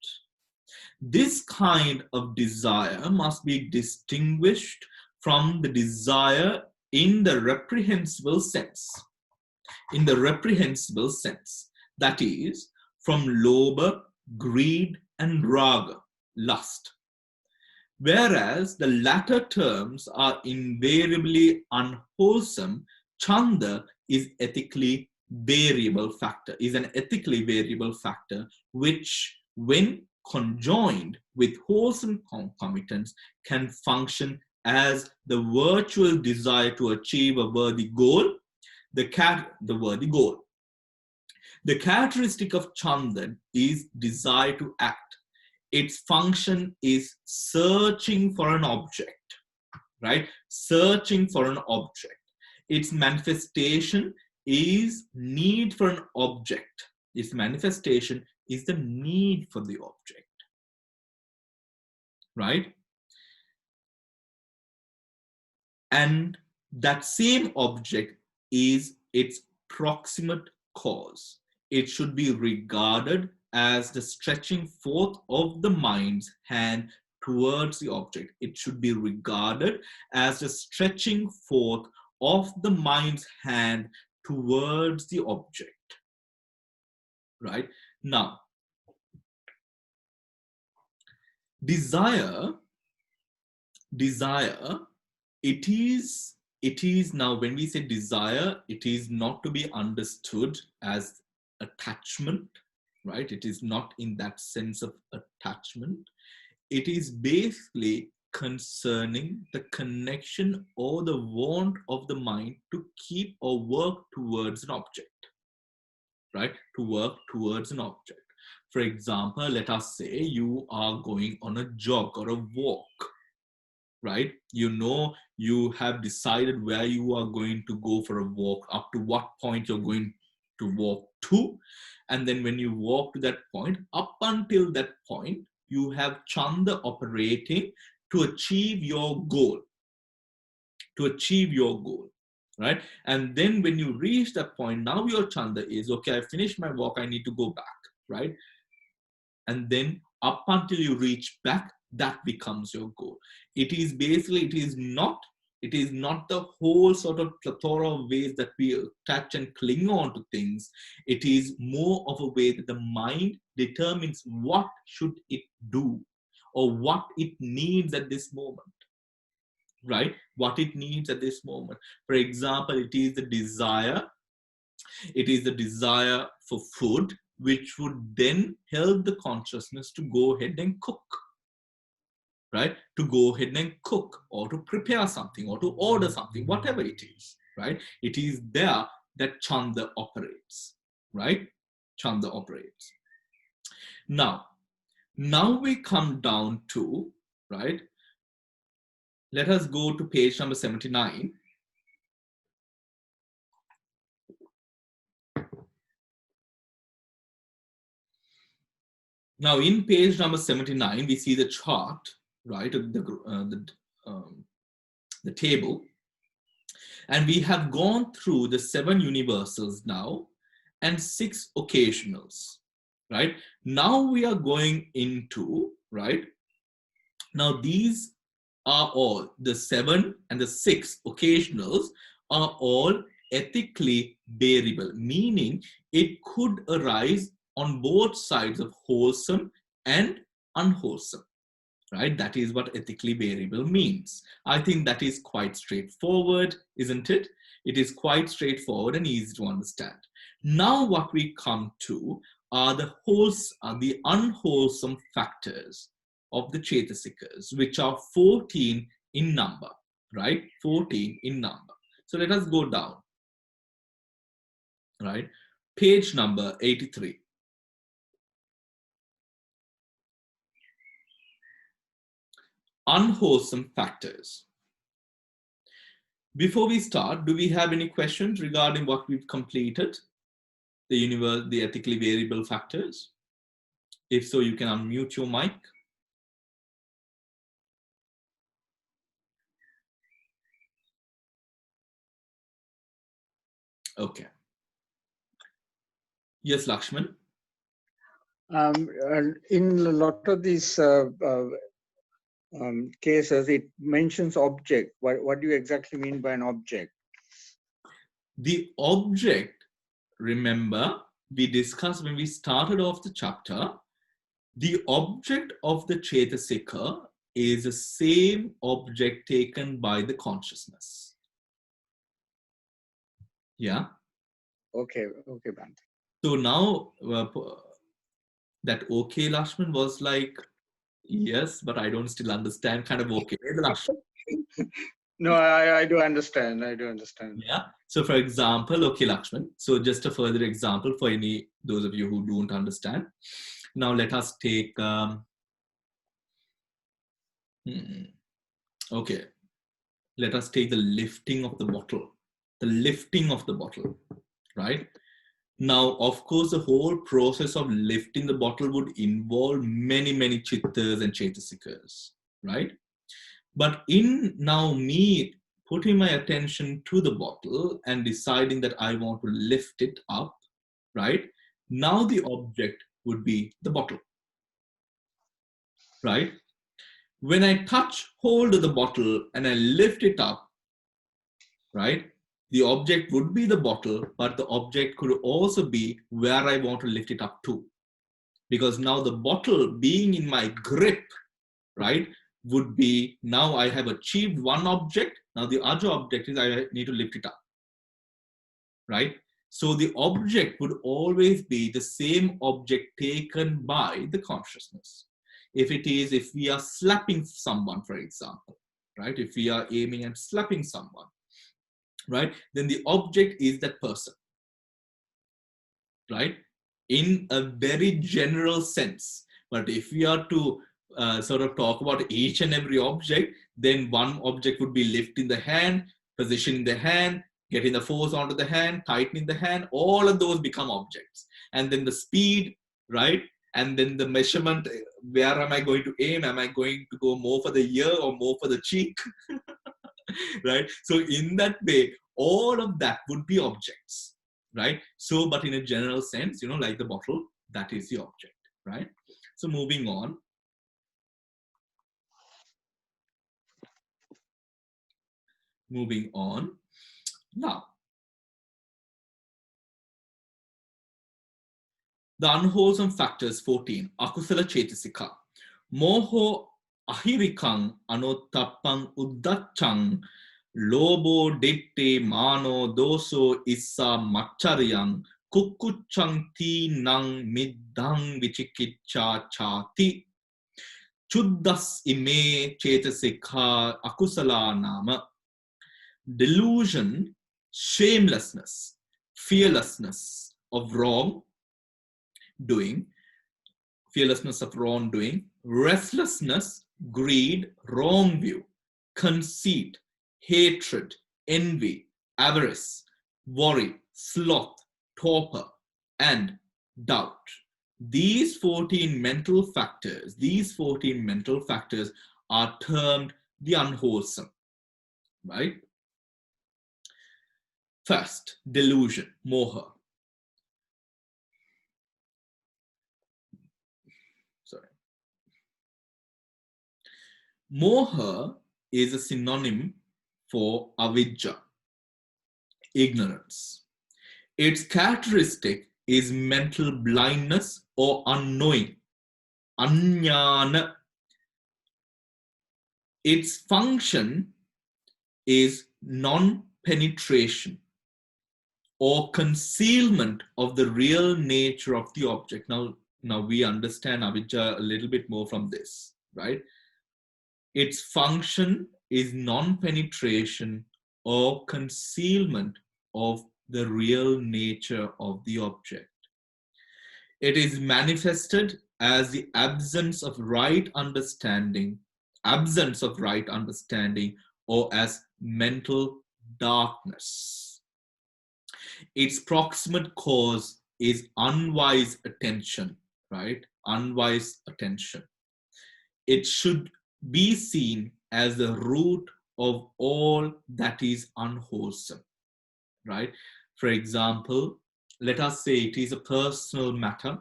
This kind of desire must be distinguished from the desire in the reprehensible sense. In the reprehensible sense, that is, from lobha, greed, and raga, lust. Whereas the latter terms are invariably unwholesome, chanda is an ethically variable factor, which, when conjoined with wholesome concomitants, can function as the virtual desire to achieve a worthy goal, the characteristic of chanda is desire to act. Its function is searching for an object, right? Searching for an object. Its manifestation is need for an object. Its manifestation is the need for the object, right? And that same object is its proximate cause. It should be regarded as the stretching forth of the mind's hand towards the object. It should be regarded as the stretching forth of the mind's hand towards the object, right? Now, desire, it is now, when we say desire, it is not to be understood as attachment, right? It is not in that sense of attachment. It is basically concerning the connection or the want of the mind to keep or work towards an object, right? To work towards an object. For example, let us say you are going on a jog or a walk, right? You know, you have decided where you are going to go for a walk, up to what point you're going to walk to. And then when you walk to that point, up until that point, you have chanda operating to achieve your goal. Right? And then when you reach that point, now your chanda is, okay, I finished my walk, I need to go back, right? And then up until you reach back, that becomes your goal. It is basically, it is not the whole sort of plethora of ways that we attach and cling on to things. It is more of a way that the mind determines what should it do or what it needs at this moment, right? What it needs at this moment. For example, it is the desire for food, which would then help the consciousness to go ahead and cook, right? To go ahead and cook or to prepare something or to order something, whatever it is, right? It is there that chanda operates, right? Chanda operates. Now we come down to, right? Let us go to page number 79. Now, in page number 79, we see the chart, right, of the table. And we have gone through the 7 universals now and 6 occasionals, right? Now we are going into, right? Now these are all, the 7 and the 6 occasionals are all ethically variable, meaning it could arise on both sides of wholesome and unwholesome, right? That is what ethically variable means. I think that is quite straightforward, isn't it? It is quite straightforward and easy to understand. Now what we come to are the unwholesome factors of the Chetasikas, which are 14 in number, right? 14 in number. So let us go down, right? Page number 83. Unwholesome factors. Before we start, do we have any questions regarding what we've completed? The ethically variable factors? If so, you can unmute your mic. Okay. Yes, Lakshman. In a lot of these cases, it mentions object. What do you exactly mean by an object? The object, remember, we discussed when we started off the chapter, the object of the Cetasika is the same object taken by the consciousness. Yeah. Okay, okay, Bhante. So now that okay, Lakshman, was like, yes, but I don't still understand, kind of okay, Lakshman. No, I do understand. I do understand. Yeah. So for example, okay, Lakshman. So just a further example for those of you who don't understand. Now let us take, okay. Let us take the lifting of the bottle. The lifting of the bottle, right? Now, of course, the whole process of lifting the bottle would involve many, many chittas and chetasikas, right? But in now me putting my attention to the bottle and deciding that I want to lift it up, right? Now the object would be the bottle, right? When I touch hold of the bottle and I lift it up, right? The object would be the bottle, but the object could also be where I want to lift it up to. Because now the bottle being in my grip, right, would be, now I have achieved one object. Now the other object is I need to lift it up, right? So the object would always be the same object taken by the consciousness. If we are slapping someone, for example, right? If we are aiming at slapping someone, right? Then the object is that person, right? In a very general sense. But if we are to sort of talk about each and every object, then one object would be lifting the hand, positioning the hand, getting the force onto the hand, tightening the hand, all of those become objects. And then the speed, right? And then the measurement, where am I going to aim? Am I going to go more for the ear or more for the cheek? Right? So in that way, all of that would be objects, right? So, but in a general sense, like the bottle, that is the object, right? So moving on. Moving on. Now, the unwholesome factors 14. Akusala Cetasika. Moho ahirikang anotappang uddachang lobo ditte mano doso issa macharyang kukkuchang ti nang middang vichikiccha chati chuddas ime cetasika akusala nama. Delusion, shamelessness, fearlessness of wrongdoing, restlessness, greed, wrong view, conceit, hatred, envy, avarice, worry, sloth, torpor, and doubt. These 14 mental factors are termed the unwholesome, right? First, delusion, moha. Sorry. Moha is a synonym for avidya, ignorance. Its characteristic is mental blindness or unknowing, ajnana. its function is non-penetration or concealment of the real nature of the object. Now we understand avijja a little bit more from this, right? Its function is non-penetration or concealment of the real nature of the object. It is manifested as the absence of right understanding, or as mental darkness. Its proximate cause is unwise attention, right? Unwise attention. It should be seen as the root of all that is unwholesome, right? For example, let us say it is a personal matter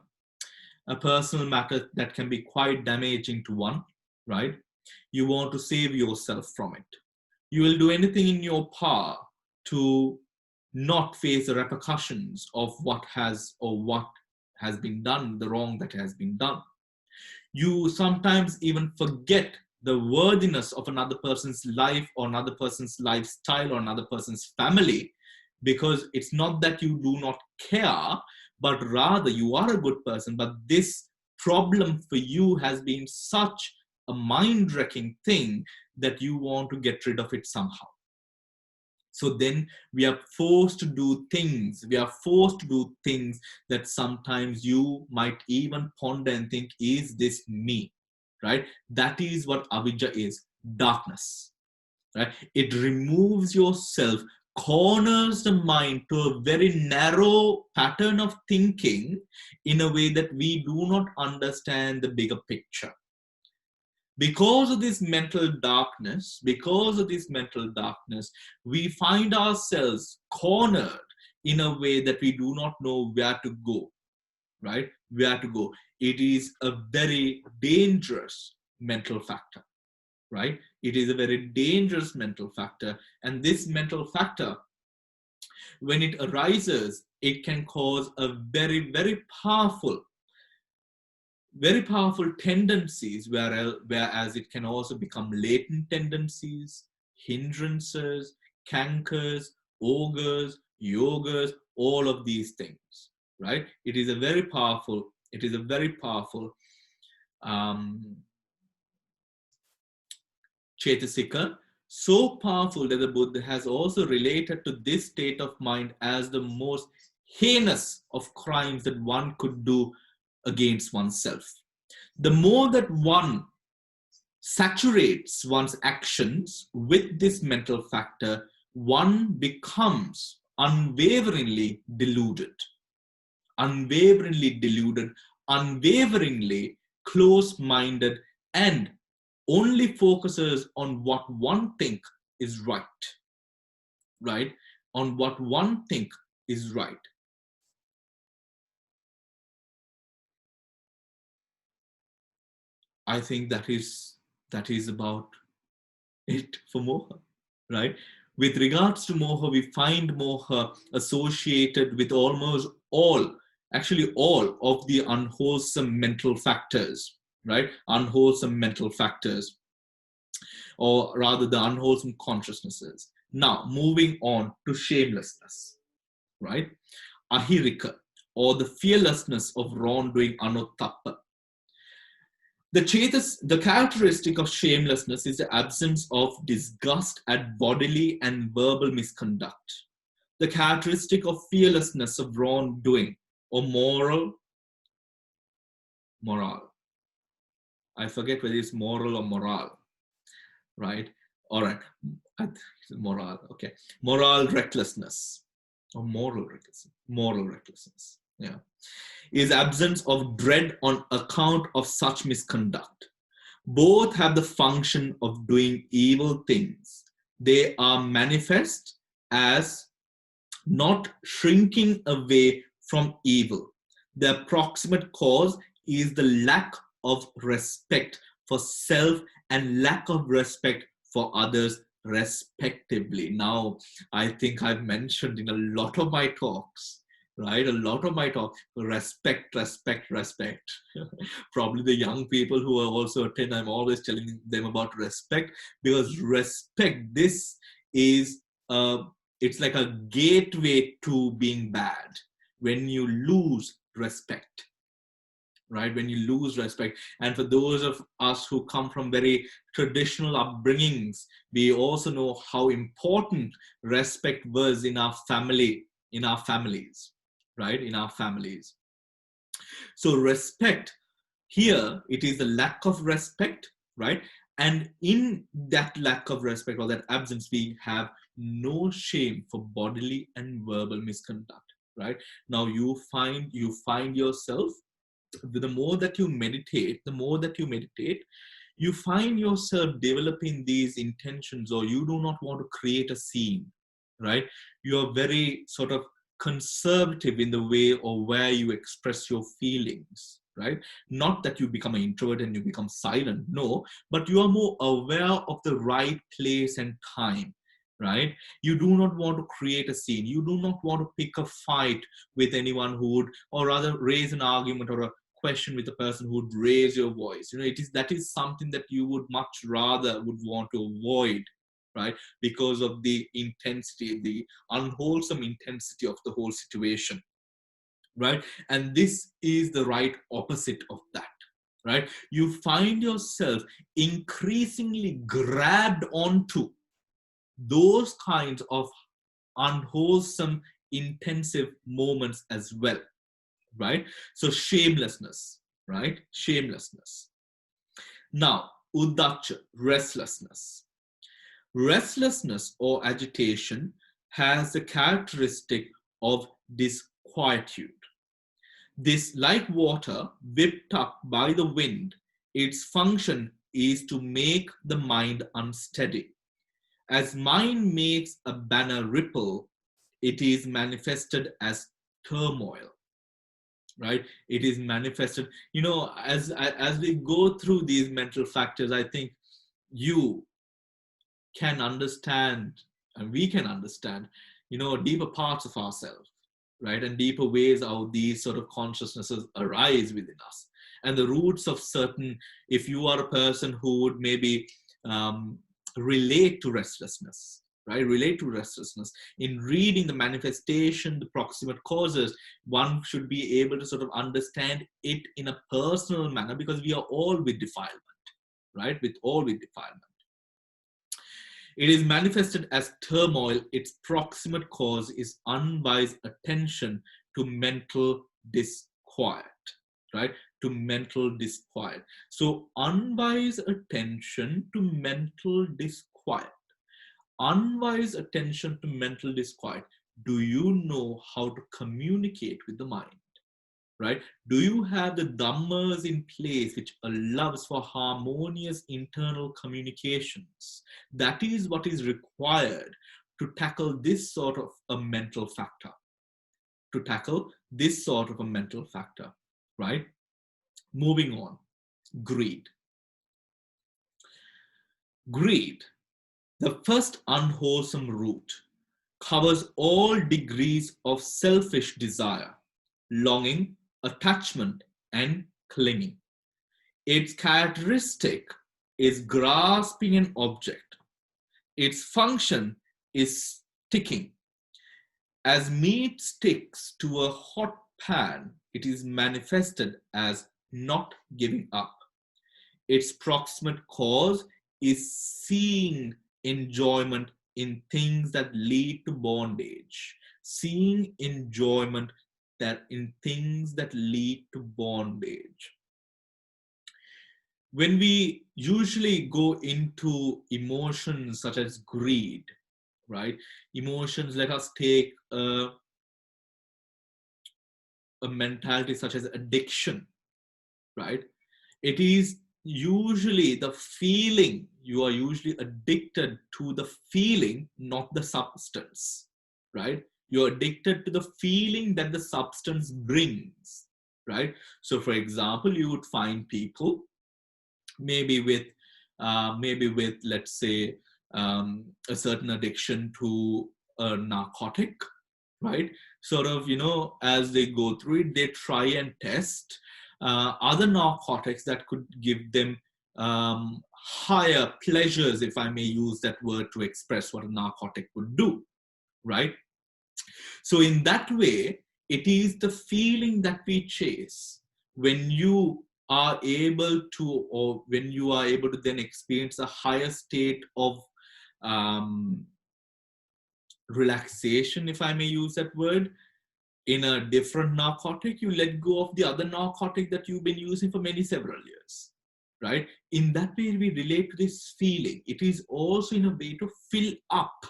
that can be quite damaging to one, right? You want to save yourself from it. You will do anything in your power to not face the repercussions of what has been done, the wrong that has been done. You sometimes even forget the worthiness of another person's life or another person's lifestyle or another person's family, because it's not that you do not care, but rather you are a good person, but this problem for you has been such a mind-wrecking thing that you want to get rid of it somehow. So then we are forced to do things. That sometimes you might even ponder and think, is this me? Right? That is what avijja is, darkness. Right? It removes yourself, corners the mind to a very narrow pattern of thinking in a way that we do not understand the bigger picture. Because of this mental darkness, we find ourselves cornered in a way that we do not know where to go, right? Where to go. It is a very dangerous mental factor, right? It is a very dangerous mental factor. And this mental factor, when it arises, it can cause a very, very powerful tendencies, whereas it can also become latent tendencies, hindrances, cankers, ogres, yogas, all of these things, right? It is a very powerful Chetasika, so powerful that the Buddha has also related to this state of mind as the most heinous of crimes that one could do against oneself. The more that one saturates one's actions with this mental factor, one becomes unwaveringly deluded, unwaveringly close-minded, and only focuses on what one thinks is right, right? On what one thinks is right. I think that is about it for moha, right? With regards to moha, we find moha associated with almost all of the unwholesome mental factors, right? Unwholesome mental factors, or rather the unwholesome consciousnesses. Now, moving on to shamelessness, right? Ahirika, or the fearlessness of wrongdoing, anuttappa. The characteristic of shamelessness is the absence of disgust at bodily and verbal misconduct. The characteristic of fearlessness of wrongdoing, or moral. I forget whether it's moral or moral, right? All right, moral, okay. Moral recklessness, or moral recklessness, yeah. Is absence of dread on account of such misconduct. Both have the function of doing evil things. They are manifest as not shrinking away from evil. The approximate cause is the lack of respect for self and lack of respect for others, respectively. Now, I think I've mentioned in a lot of my talks right? A lot of my talk, respect, respect, respect. Probably the young people who are also attend, I'm always telling them about respect, because respect, this is, it's like a gateway to being bad. When you lose respect, right? When you lose respect. And for those of us who come from very traditional upbringings, we also know how important respect was in our family, in our families, right? In our families. So respect, here it is the lack of respect, right? And in that lack of respect or that absence, we have no shame for bodily and verbal misconduct, right? Now you find yourself, the more that you meditate, you find yourself developing these intentions, or you do not want to create a scene, right? You are very sort of conservative in the way or where you express your feelings, right? Not that you become an introvert and you become silent, no, but you are more aware of the right place and time, right? You do not want to create a scene. You do not want to pick a fight with anyone who would, or rather raise an argument or a question with a person who would raise your voice. You know, that is something that you would much rather would want to avoid, right? Because of the intensity, the unwholesome intensity of the whole situation, right? And this is the right opposite of that, right? You find yourself increasingly grabbed onto those kinds of unwholesome, intensive moments as well, right? So shamelessness, right? Shamelessness. Now, udacha, restlessness. Restlessness or agitation has the characteristic of disquietude. This, like water whipped up by the wind, its function is to make the mind unsteady. As mind makes a banner ripple, it is manifested as turmoil, right? It is manifested, you know, as we go through these mental factors, I think you can understand, and we can understand, you know, deeper parts of ourselves, right? And deeper ways how these sort of consciousnesses arise within us. And the roots of certain, if you are a person who would maybe relate to restlessness, right? Relate to restlessness. In reading the manifestation, the proximate causes, one should be able to sort of understand it in a personal manner, because we are all with defilement, right? With defilement. It is manifested as turmoil. Its proximate cause is unwise attention to mental disquiet, right? To mental disquiet. So unwise attention to mental disquiet. Unwise attention to mental disquiet. Do you know how to communicate with the mind? Right? Do you have the Dhammas in place which allows for harmonious internal communications? That is what is required to tackle this sort of a mental factor. To tackle this sort of a mental factor, right? Moving on, greed. Greed, the first unwholesome root, covers all degrees of selfish desire, longing, attachment, and clinging. Its characteristic is grasping an object. Its function is sticking. As meat sticks to a hot pan, it is manifested as not giving up. Its proximate cause is seeing enjoyment in things that lead to bondage. Seeing enjoyment that in things that lead to bondage. When we usually go into emotions such as greed, right? Emotions, let us take a mentality such as addiction, right? It is usually the feeling. You are usually addicted to the feeling, not the substance, right? You're addicted to the feeling that the substance brings, right? So for example, you would find people maybe with let's say a certain addiction to a narcotic, right? Sort of, as they go through it, they try and test other narcotics that could give them higher pleasures, if I may use that word to express what a narcotic would do, right? So in that way, it is the feeling that we chase when you are able to, or when you are able to then experience a higher state of relaxation, if I may use that word, in a different narcotic, you let go of the other narcotic that you've been using for several years, right? In that way, we relate to this feeling. It is also in a way to fill up,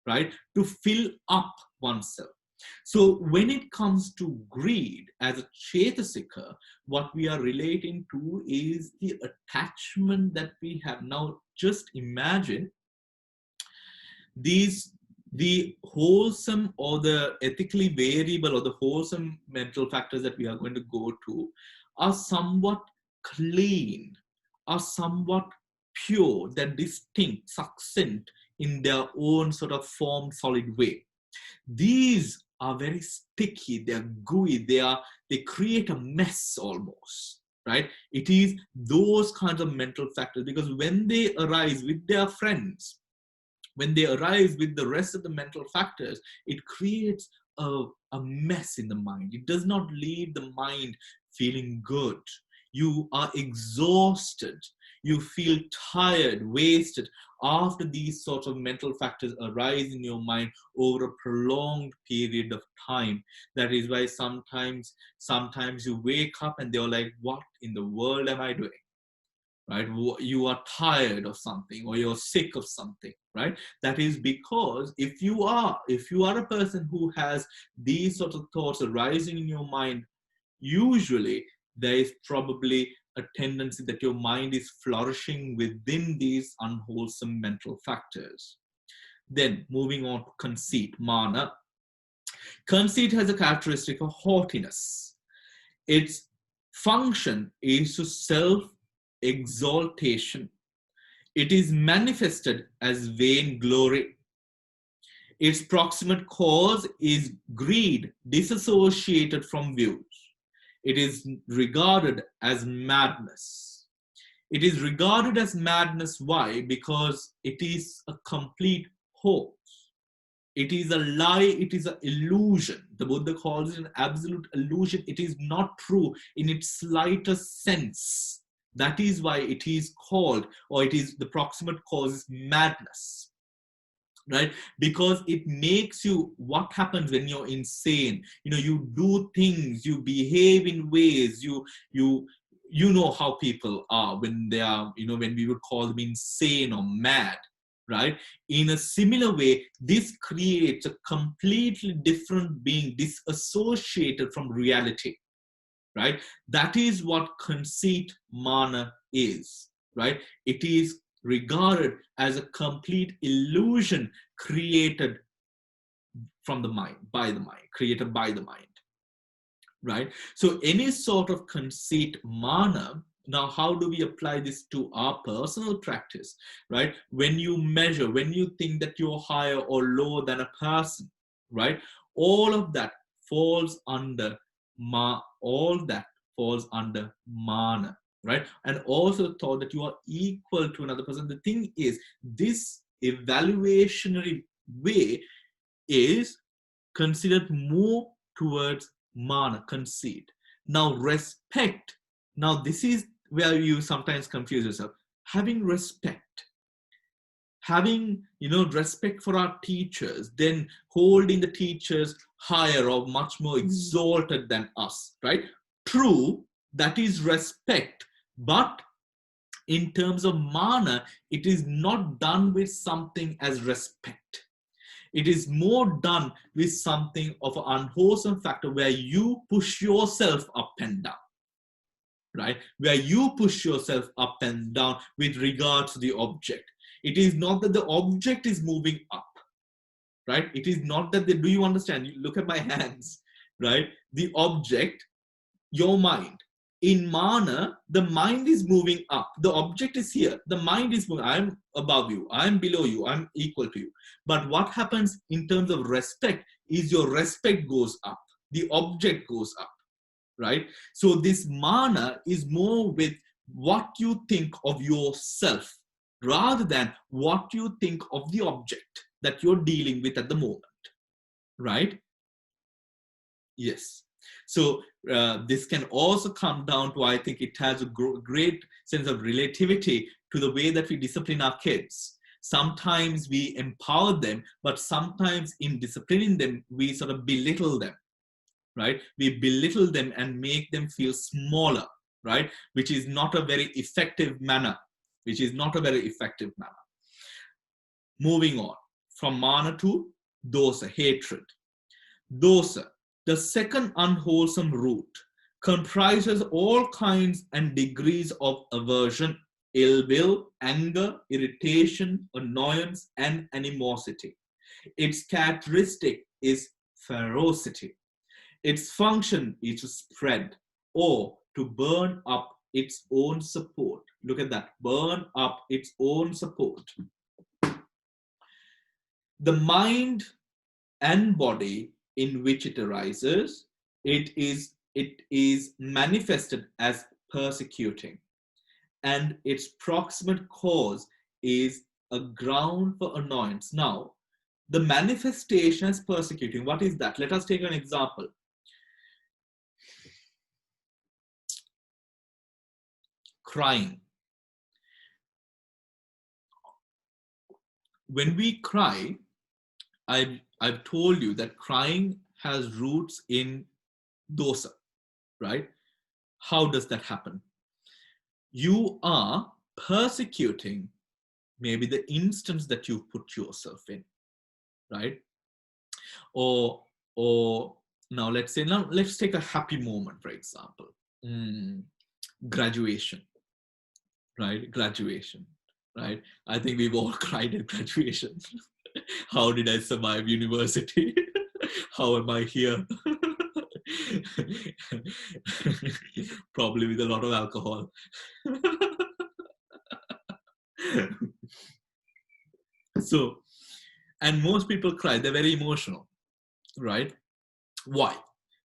right? To fill up oneself. So when it comes to greed as a Chetasika, what we are relating to is the attachment that we have. Now, just imagine the wholesome or the ethically variable or the wholesome mental factors that we are going to go to are somewhat clean, are somewhat pure, they're distinct, succinct in their own sort of formed, solid way. These are very sticky, they're gooey, they create a mess almost, right? It is those kinds of mental factors, because when they arise with their friends, when they arise with the rest of the mental factors, it creates a mess in the mind. It does not leave the mind feeling good. You are exhausted. You feel tired, wasted after these sorts of mental factors arise in your mind over a prolonged period of time. That is why sometimes you wake up and they're like, what in the world am I doing? Right? You are tired of something, or you're sick of something, right? That is because if you are a person who has these sort of thoughts arising in your mind, usually there is probably a tendency that your mind is flourishing within these unwholesome mental factors. Then moving on to conceit, mana. Conceit has a characteristic of haughtiness. Its function is to self-exaltation. It is manifested as vainglory. Its proximate cause is greed, disassociated from views. It is regarded as madness. It is regarded as madness. Why? Because it is a complete hoax. It is a lie, it is an illusion. The Buddha calls it an absolute illusion. It is not true in its slightest sense. That is why it is called, or it is the proximate cause is madness, right? Because it makes you, what happens when you're insane? You do things, you behave in ways, you know how people are when they are, when we would call them insane or mad, right? In a similar way, this creates a completely different being, disassociated from reality, right? That is what conceit, mana is, right? It is regarded as a complete illusion created from the mind, by the mind, created by the mind, right? So any sort of conceit, mana. Now, how do we apply this to our personal practice, right? When you measure, when you think that you're higher or lower than a person, right? All of that falls under mana, right? And also thought that you are equal to another person. The thing is, this evaluationary way is considered more towards mana, conceit. Now, respect. Now, this is where you sometimes confuse yourself. Having respect, having respect for our teachers, then holding the teachers higher or much more exalted than us, right? True, that is respect, but in terms of mana, it is not done with something as respect. It is more done with something of an unwholesome factor where you push yourself up and down, right? Where you push yourself up and down with regard to the object. It is not that the object is moving up, right? It is not that do you understand? You look at my hands, right? The object, your mind, In mana, the mind is moving up. The object is here. The mind is moving. I'm above you. I'm below you. I'm equal to you. But what happens in terms of respect is your respect goes up. The object goes up, right? So this mana is more with what you think of yourself rather than what you think of the object that you're dealing with at the moment, right? Yes. So this can also come down to, I think it has a great sense of relativity to the way that we discipline our kids. Sometimes we empower them, but sometimes in disciplining them, we sort of belittle them, right? We belittle them and make them feel smaller, right? Which is not a very effective manner, Moving on from mana to dosa, hatred. Dosa, the second unwholesome root, comprises all kinds and degrees of aversion, ill will, anger, irritation, annoyance, and animosity. Its characteristic is ferocity. Its function is to spread or to burn up its own support. Look at that, burn up its own support. The mind and body in which it arises, it is manifested as persecuting, and its proximate cause is a ground for annoyance. Now, the manifestation as persecuting, what is that? Let us take an example. Crying. When we cry, I've told you that crying has roots in dosa, right? How does that happen? You are persecuting maybe the instance that you put yourself in, right? Or now let's take a happy moment, for example. Graduation, right? Graduation, right? I think we've all cried at graduation. How did I survive university? How am I here? Probably with a lot of alcohol. So, and most people cry, they're very emotional, right? Why?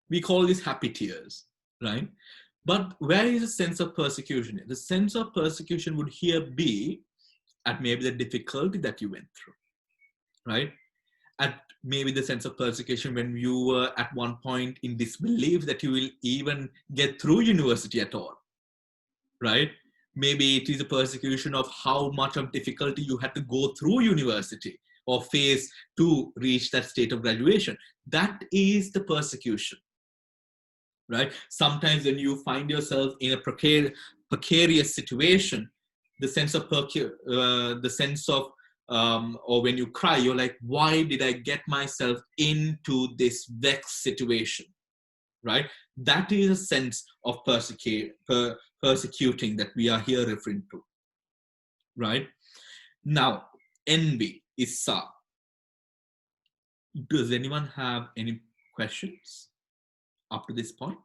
We call these happy tears, right? But where is the sense of persecution? The sense of persecution would here be at maybe the difficulty that you went through, right? At maybe the sense of persecution when you were at one point in disbelief that you will even get through university at all, right? Maybe it is a persecution of how much of difficulty you had to go through university or face to reach that state of graduation. That is the persecution, right? Sometimes when you find yourself in a precarious situation, the sense of or when you cry, you're like, why did I get myself into this vexed situation, right? That is a sense of persecuting that we are here referring to, right? Now, envy is sa. Does anyone have any questions up to this point?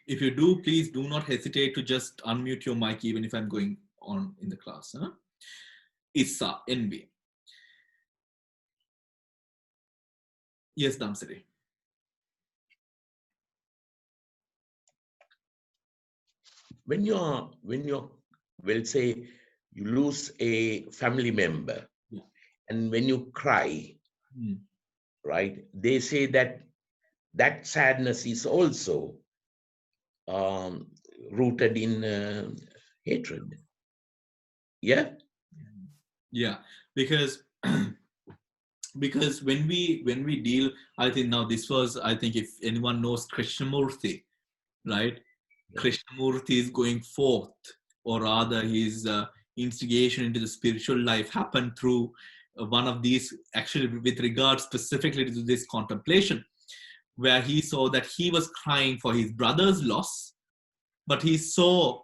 If you do, please do not hesitate to just unmute your mic even if I'm going on in the class. Huh? Issa, envy. Yes, Damsari. When you're, we'll say you lose a family member, yeah. And when you cry, right, they say that sadness is also rooted in hatred. Yeah. Yeah, because when we deal, I think now this was, I think if anyone knows Krishnamurti, right? Yeah. Krishnamurti is going forth, or rather his instigation into the spiritual life happened through one of these, actually with regard specifically to this contemplation, where he saw that he was crying for his brother's loss, but he saw,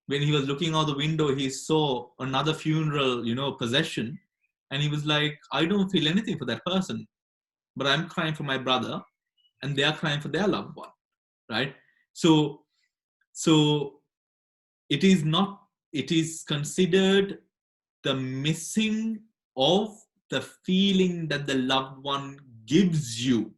when he was looking out the window, he saw another funeral, procession, and he was like, I don't feel anything for that person, but I'm crying for my brother, and they are crying for their loved one, right? So it is considered the missing of the feeling that the loved one gives you,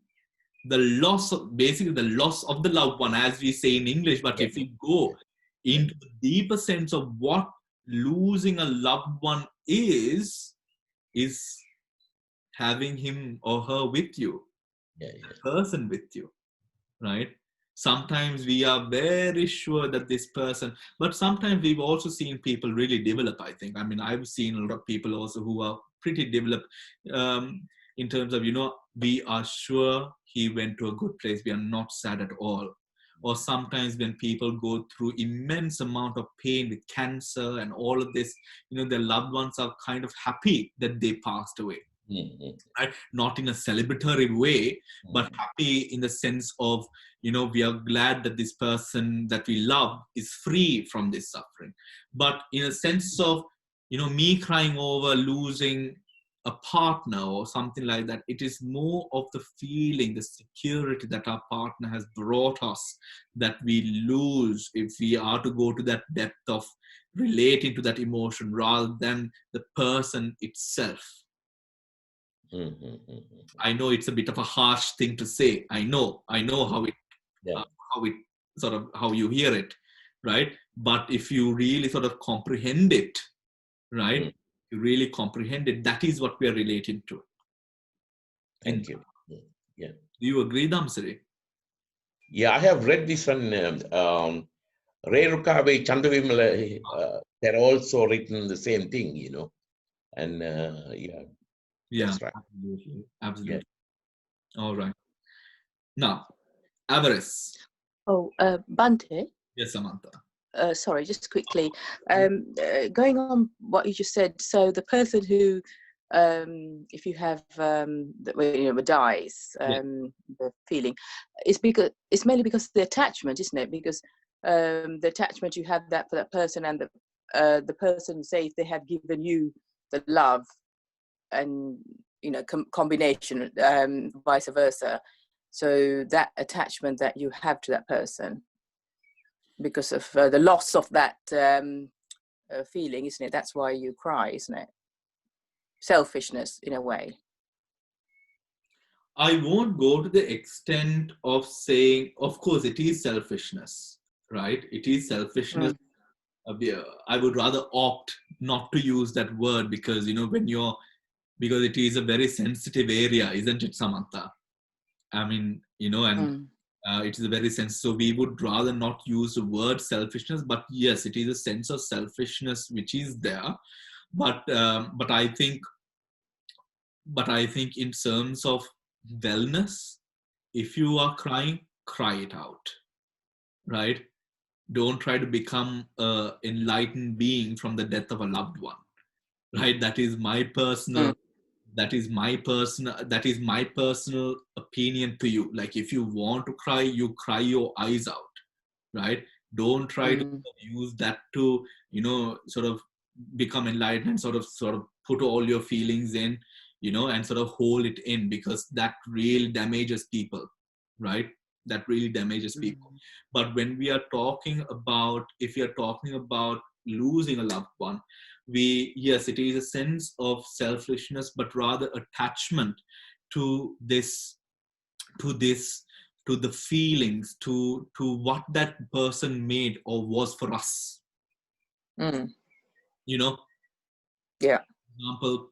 the loss of the loved one, as we say in English. But if you go into the deeper sense of what losing a loved one is having him or her with you, the person with you, right? Sometimes we are very sure that this person, but sometimes we've also seen people really develop, I think. I mean, I've seen a lot of people also who are pretty developed in terms of, we are sure he went to a good place. We are not sad at all. Or sometimes when people go through immense amount of pain with cancer and all of this, their loved ones are kind of happy that they passed away. Right? Not in a celebratory way, but happy in the sense of, we are glad that this person that we love is free from this suffering. But in a sense of, me crying over losing a partner or something like that, it is more of the feeling, the security that our partner has brought us, that we lose if we are to go to that depth of relating to that emotion rather than the person itself. I know it's a bit of a harsh thing to say. I know how you hear it, right? But if you really sort of comprehend it, right? You really comprehend it. That is what we are relating to. Thank you. Yeah. Do you agree, Dhamsari? Yeah, I have read this one. Rerukave Chandavimala, they're also written the same thing, and that's right. Absolutely. Yeah. All right. Now, avarice. Oh, Bhante? Yes, Samantha. Sorry, just quickly. Going on what you just said, so the person who, if you have, dies, the feeling, it's mainly because of the attachment, isn't it? Because the attachment you have that for that person, and the person, say, if they have given you the love, and combination, vice versa. So that attachment that you have to that person, because of the loss of that feeling, isn't it? That's why you cry, isn't it? Selfishness, in a way. I won't go to the extent of saying, of course, it is selfishness, right? It is selfishness. I would rather opt not to use that word because, because it is a very sensitive area, isn't it, Samantha? I mean, it is a very sensitive, so we would rather not use the word selfishness, but yes, it is a sense of selfishness which is there. But I think in terms of wellness, if you are crying, cry it out, right? Don't try to become an enlightened being from the death of a loved one, right? That is my personal opinion to you. Like, if you want to cry, you cry your eyes out, right? Don't try to use that to sort of become enlightened and sort of put all your feelings in, and sort of hold it in, because that really damages people, right? That really damages people. But when we are talking about, if we are talking about losing a loved one, yes, it is a sense of selfishness, but rather attachment to the feelings, to what that person made or was for us. Yeah. For example,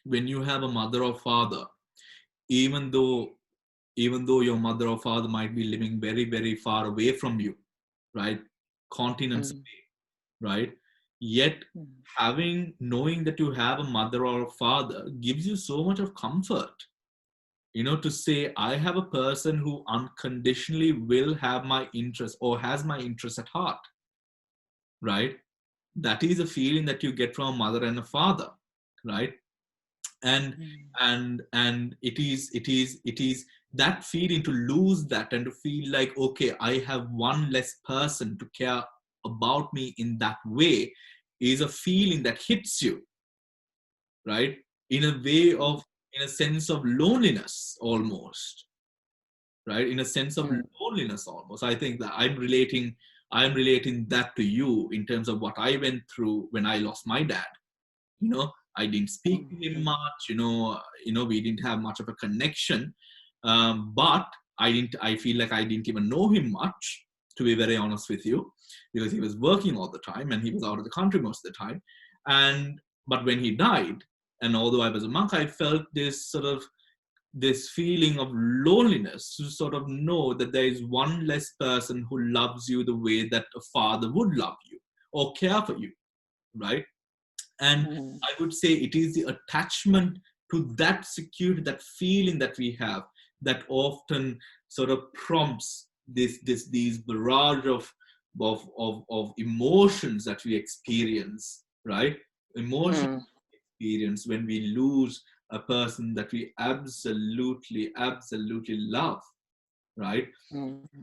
when you have a mother or father, even though your mother or father might be living very, very far away from you, right? Continents away, right? Yet knowing that you have a mother or a father gives you so much of comfort, to say, I have a person who unconditionally will have my interest or has my interest at heart, right? That is a feeling that you get from a mother and a father, right? And it is that feeling, to lose that and to feel like, okay, I have one less person to care about me in that way, is a feeling that hits you, right? In a way of, in a sense of loneliness almost, right? In a sense of loneliness almost. I think that I'm relating that to you in terms of what I went through when I lost my dad. I didn't speak to him much, we didn't have much of a connection. But I feel like I didn't even know him much, to be very honest with you, because he was working all the time and he was out of the country most of the time. But when he died, and although I was a monk, I felt this feeling of loneliness, to sort of know that there is one less person who loves you the way that a father would love you or care for you, right? And I would say it is the attachment to that security, that feeling that we have, that often sort of prompts these barrage of emotions that we experience, right? Emotional experience when we lose a person that we absolutely love, right?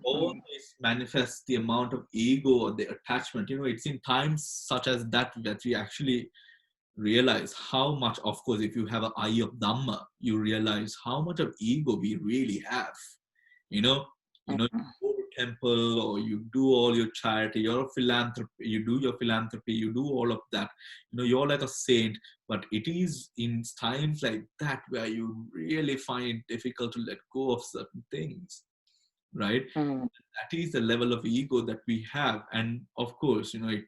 All this manifests the amount of ego or the attachment. It's in times such as that we actually realize how much, of course, if you have an eye of Dhamma, you realize how much of ego we really have. You go to temple, or you do all your charity, you're a philanthropy, you do your philanthropy, you do all of that. You're like a saint, but it is in times like that where you really find it difficult to let go of certain things, right? That is the level of ego that we have. And of course, I'm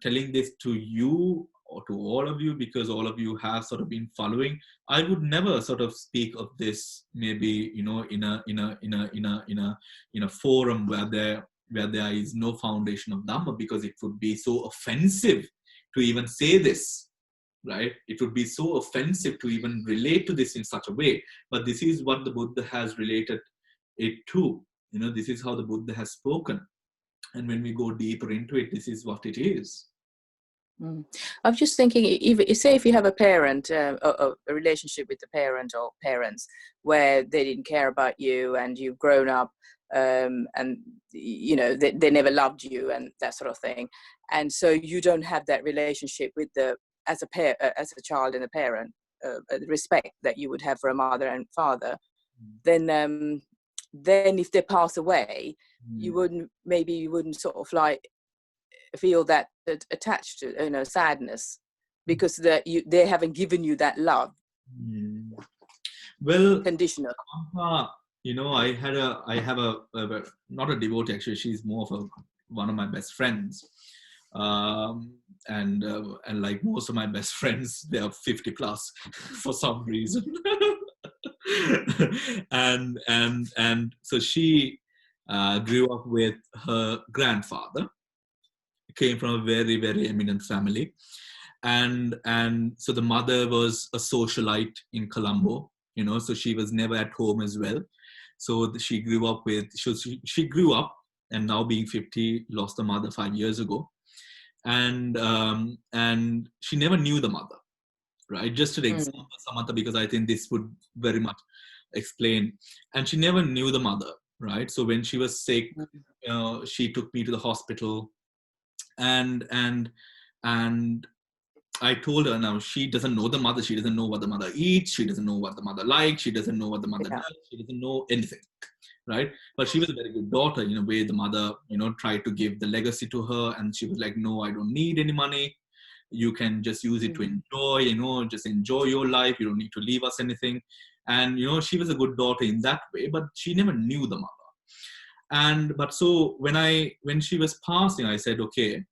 telling this to you or to all of you because all of you have sort of been following. I would never sort of speak of this maybe in a forum where there is no foundation of Dhamma, because it would be so offensive to even say this, right? It would be so offensive to even relate to this in such a way. But this is what the Buddha has related it to. This is how the Buddha has spoken. And when we go deeper into it, this is what it is. I'm just thinking, if you have a parent, a relationship with the parent or parents where they didn't care about you and you've grown up, and they never loved you and that sort of thing, and so you don't have that relationship with as a child and a parent, the respect that you would have for a mother and father, then if they pass away, you wouldn't sort of like feel that attached to not because they haven't given you that love. Well, conditional. I have a not a devotee, actually. She's more of one of my best friends, and like most of my best friends, they are 50 plus for some reason. and so she grew up with her grandfather, came from a very, very eminent family, and so the mother was a socialite in Colombo, so she was never at home as well. So she grew up she grew up, and now being 50, lost the mother 5 years ago, and she never knew the mother, right? Just an example, Samantha, because I think this would very much explain. And she never knew the mother, right? So when she was sick, she took me to the hospital, and I told her, now she doesn't know the mother. She doesn't know what the mother eats. She doesn't know what the mother likes. She doesn't know what the mother does. She doesn't know anything, right? But she was a very good daughter in a way. The mother, tried to give the legacy to her, and she was like, no, I don't need any money. You can just use it to enjoy, just enjoy your life. You don't need to leave us anything. And, she was a good daughter in that way, but she never knew the mother. But so when she was passing, I said, okay,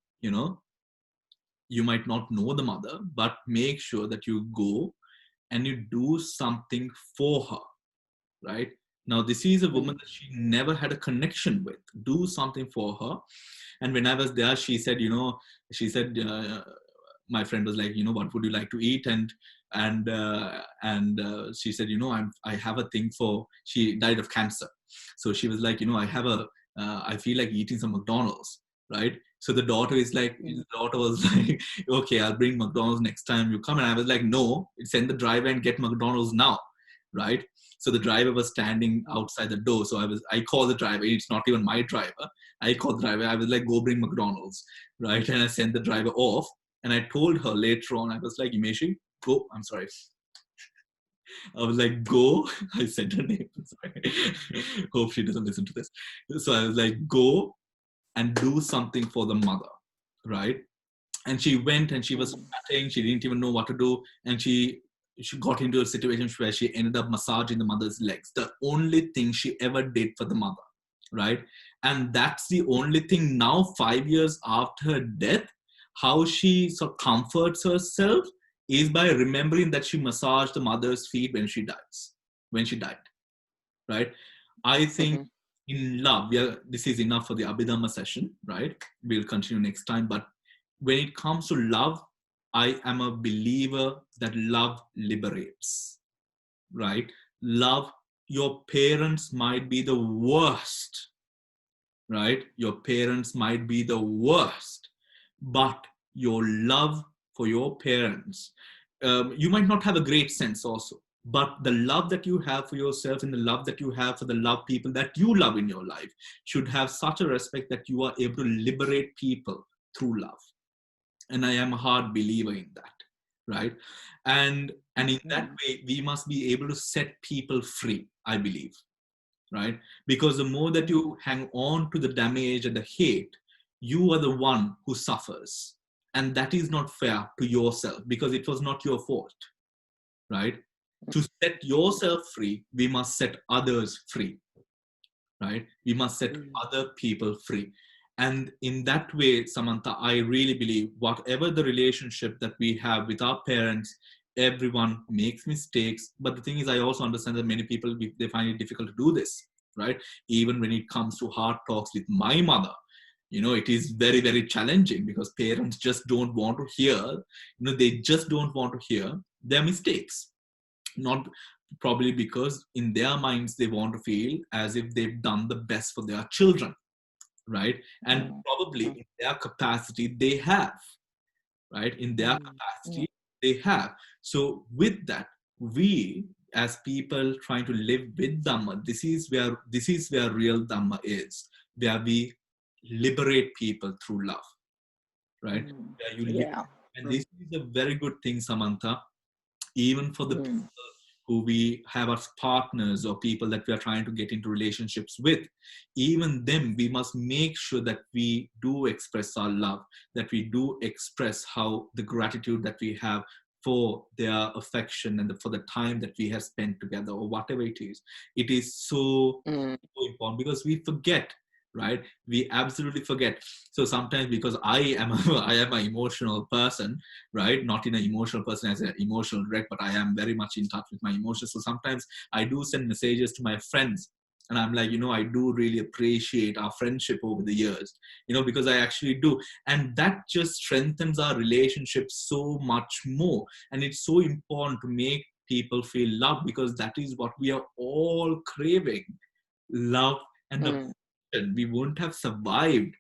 you might not know the mother, but make sure that you go and you do something for her, right? Now, this is a woman that she never had a connection with. Do something for her. And when I was there, she said, my friend was like, what would you like to eat? And she said, I have a thing she died of cancer. So she was like, I feel like eating some McDonald's, right? So the daughter was like, okay, I'll bring McDonald's next time you come. And I was like, no, send the driver and get McDonald's now, right? So the driver was standing outside the door. So I called the driver. It's not even my driver. I called the driver. I was like, go bring McDonald's, right? And I sent the driver off. And I told her later on, I was like, Imeshi, go. I'm sorry. I was like, go. I said her name. Sorry. Hope she doesn't listen to this. So I was like, go and do something for the mother, right? And she went and she was sweating. She didn't even know what to do. And she got into a situation where she ended up massaging the mother's legs. The only thing she ever did for the mother, right? And that's the only thing now, 5 years after her death, how she sort of comforts herself is by remembering that she massaged the mother's feet when she died, right? I think in love, this is enough for the Abhidhamma session, right? We'll continue next time. But when it comes to love, I am a believer that love liberates, right? Love, your parents might be the worst, right? Your parents might be the worst, but your love for your parents, you might not have a great sense also, but the love that you have for yourself and the love that you have for the love people that you love in your life should have such a respect that you are able to liberate people through love. And I am a hard believer in that, right? And in that way, we must be able to set people free, I believe, right? Because the more that you hang on to the damage and the hate, you are the one who suffers. And that is not fair to yourself because it was not your fault, right? To set yourself free, we must set others free, right? We must set other people free. And in that way, Samantha, I really believe whatever the relationship that we have with our parents, everyone makes mistakes. But the thing is, I also understand that many people, they find it difficult to do this, right? Even when it comes to hard talks with my mother, it is very, very challenging because parents just don't want to hear, they just don't want to hear their mistakes. Not probably because in their minds, they want to feel as if they've done the best for their children, right? And probably in their capacity, they have, right? In their capacity, they have. So with that, we as people trying to live with Dhamma, this is where real Dhamma is, where we liberate people through love, right? Where you and this is a very good thing, Samantha, even for the people who we have as partners or people that we are trying to get into relationships with. Even them, we must make sure that we do express our love, that we do express how the gratitude that we have for their affection and for the time that we have spent together or whatever it is. It is so important because we forget, right? We absolutely forget. So sometimes, because I am an emotional person, right? Not in an emotional person as an emotional wreck, but I am very much in touch with my emotions. So sometimes I do send messages to my friends and I'm like, I do really appreciate our friendship over the years, because I actually do. And that just strengthens our relationship so much more. And it's so important to make people feel loved because that is what we are all craving, love and affection. We wouldn't have survived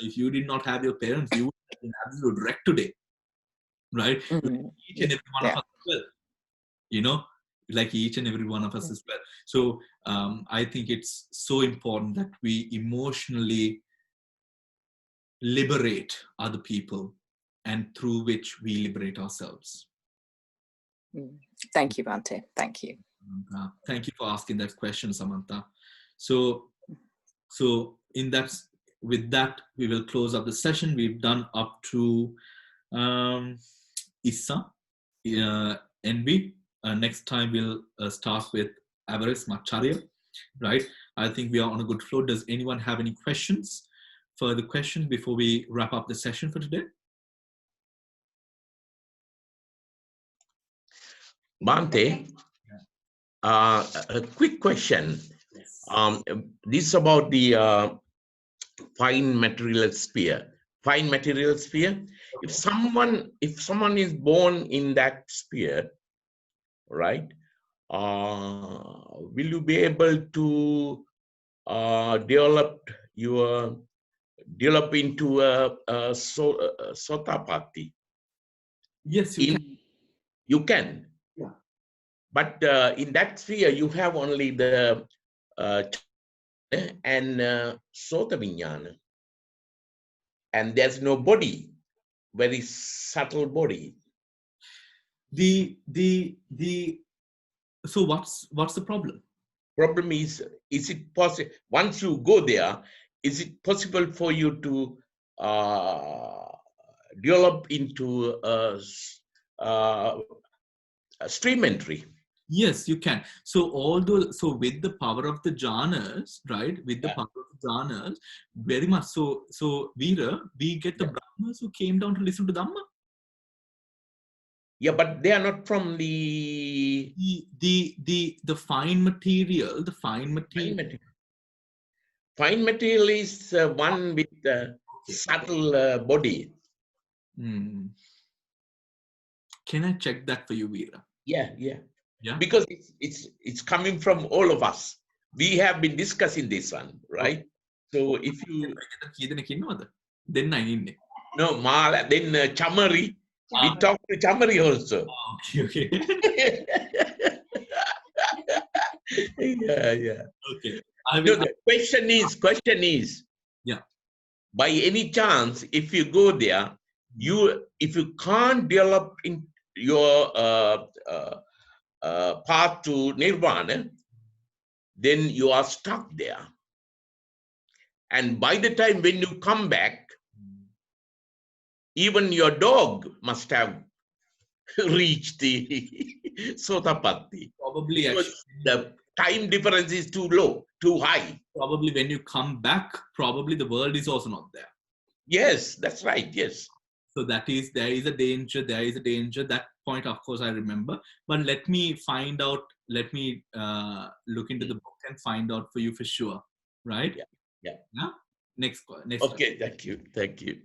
if you did not have your parents. You would have been an absolute wreck today, right? Each and every one of us as well, like each and every one of us as well. So I think it's so important that we emotionally liberate other people and through which we liberate ourselves. Thank you, Bhante. Thank you. Thank you for asking that question, Samantha. So with that, we will close up the session. We've done up to Issa, NB. Next time we'll start with Avaris Macharya, right? I think we are on a good flow. Does anyone have any questions? Further questions before we wrap up the session for today? Bhante, a quick question. This is about the fine material sphere. Fine material sphere. If someone is born in that sphere, right? Will you be able to develop into a Sotapatti? Yes, you can. You can. Yeah. But in that sphere, you have only the and Sota Vijnana. And there's no body, very subtle body. The So what's the problem? Problem is it possible, once you go there, is it possible for you to develop into a stream entry? Yes, you can. So with the power of the jhanas, right? With the Yeah. power of the jhanas, very much so. So Veera, we get the brahmas who came down to listen to Dhamma. Yeah, but they are not from the fine material. The fine material. Fine material is one with subtle body. Hmm. Can I check that for you, Veera? Yeah. Yeah. Because it's coming from all of us. We have been discussing this one, right? So if you then I need no Mala, then Chamari, we talk to Chamari also. Okay. Yeah. Okay. The question is. Yeah. By any chance, if you go there, if you can't develop in your path to nirvana, then you are stuck there. And by the time when you come back, even your dog must have reached the Sotapatti. Probably because the time difference is too high. Probably when you come back, probably the world is also not there. Yes, that's right. Yes. So there is a danger. That point, of course, I remember. But let me find out. Let me look into the book and find out for you for sure. Right? Yeah. Next. Okay. Thank you.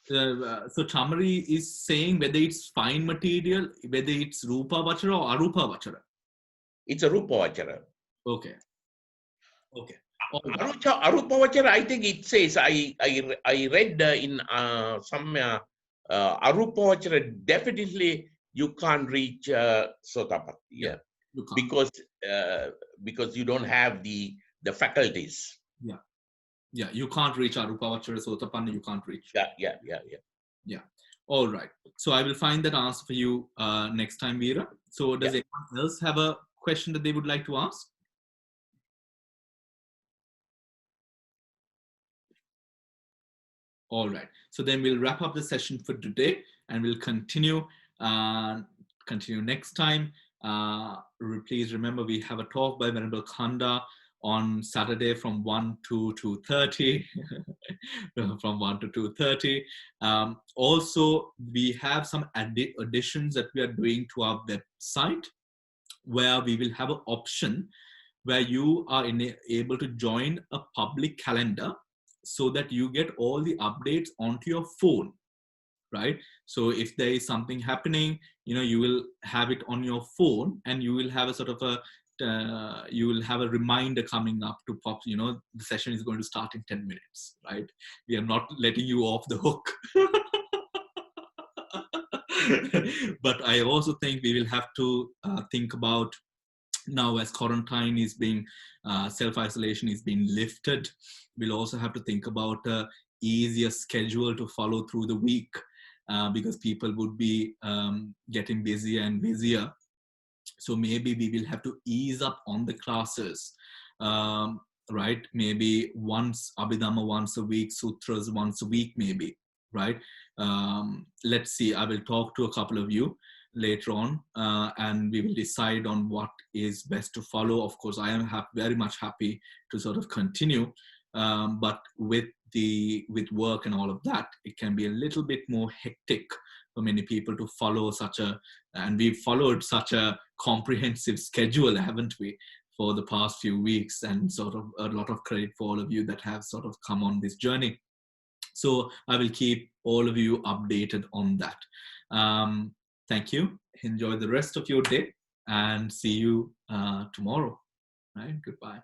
So Chamari is saying whether it's fine material, whether it's Rupa Vachara or Arupa Vachara. It's a Rupa Vachara. Okay. Arupa Vachara, I think it says, I read in some Arupa Vachara, definitely you can't reach Sotapatti. Yeah. Because you don't have the faculties. Yeah, you can't reach Arupa Vachara Sotapanna, you can't reach. Yeah. All right. So I will find that answer for you next time, Veera. So does anyone else have a question that they would like to ask? All right. So then we'll wrap up the session for today and we'll continue next time. Please remember we have a talk by Venerable Khanda on Saturday from 1 to 2:30. From 1 to 2:30. Also, we have some additions that we are doing to our website where we will have an option where you are able to join a public calendar so that you get all the updates onto your phone, right? So if there is something happening, you will have it on your phone and you will have a sort of you will have a reminder coming up to pop, the session is going to start in 10 minutes, right? We are not letting you off the hook. But I also think we will have to think about now as quarantine is being, self-isolation is being lifted, we'll also have to think about a easier schedule to follow through the week because people would be getting busier and busier. So maybe we will have to ease up on the classes, right? Maybe Abhidhamma once a week, sutras once a week, maybe, right? Let's see, I will talk to a couple of you later on and we will decide on what is best to follow. Of course, I am very much happy to sort of continue, but with work and all of that, it can be a little bit more hectic for many people to follow and we've followed such a comprehensive schedule, haven't we, for the past few weeks, and sort of a lot of credit for all of you that have sort of come on this journey. So I will keep all of you updated on that. Thank you. Enjoy the rest of your day and see you tomorrow. Right? Goodbye.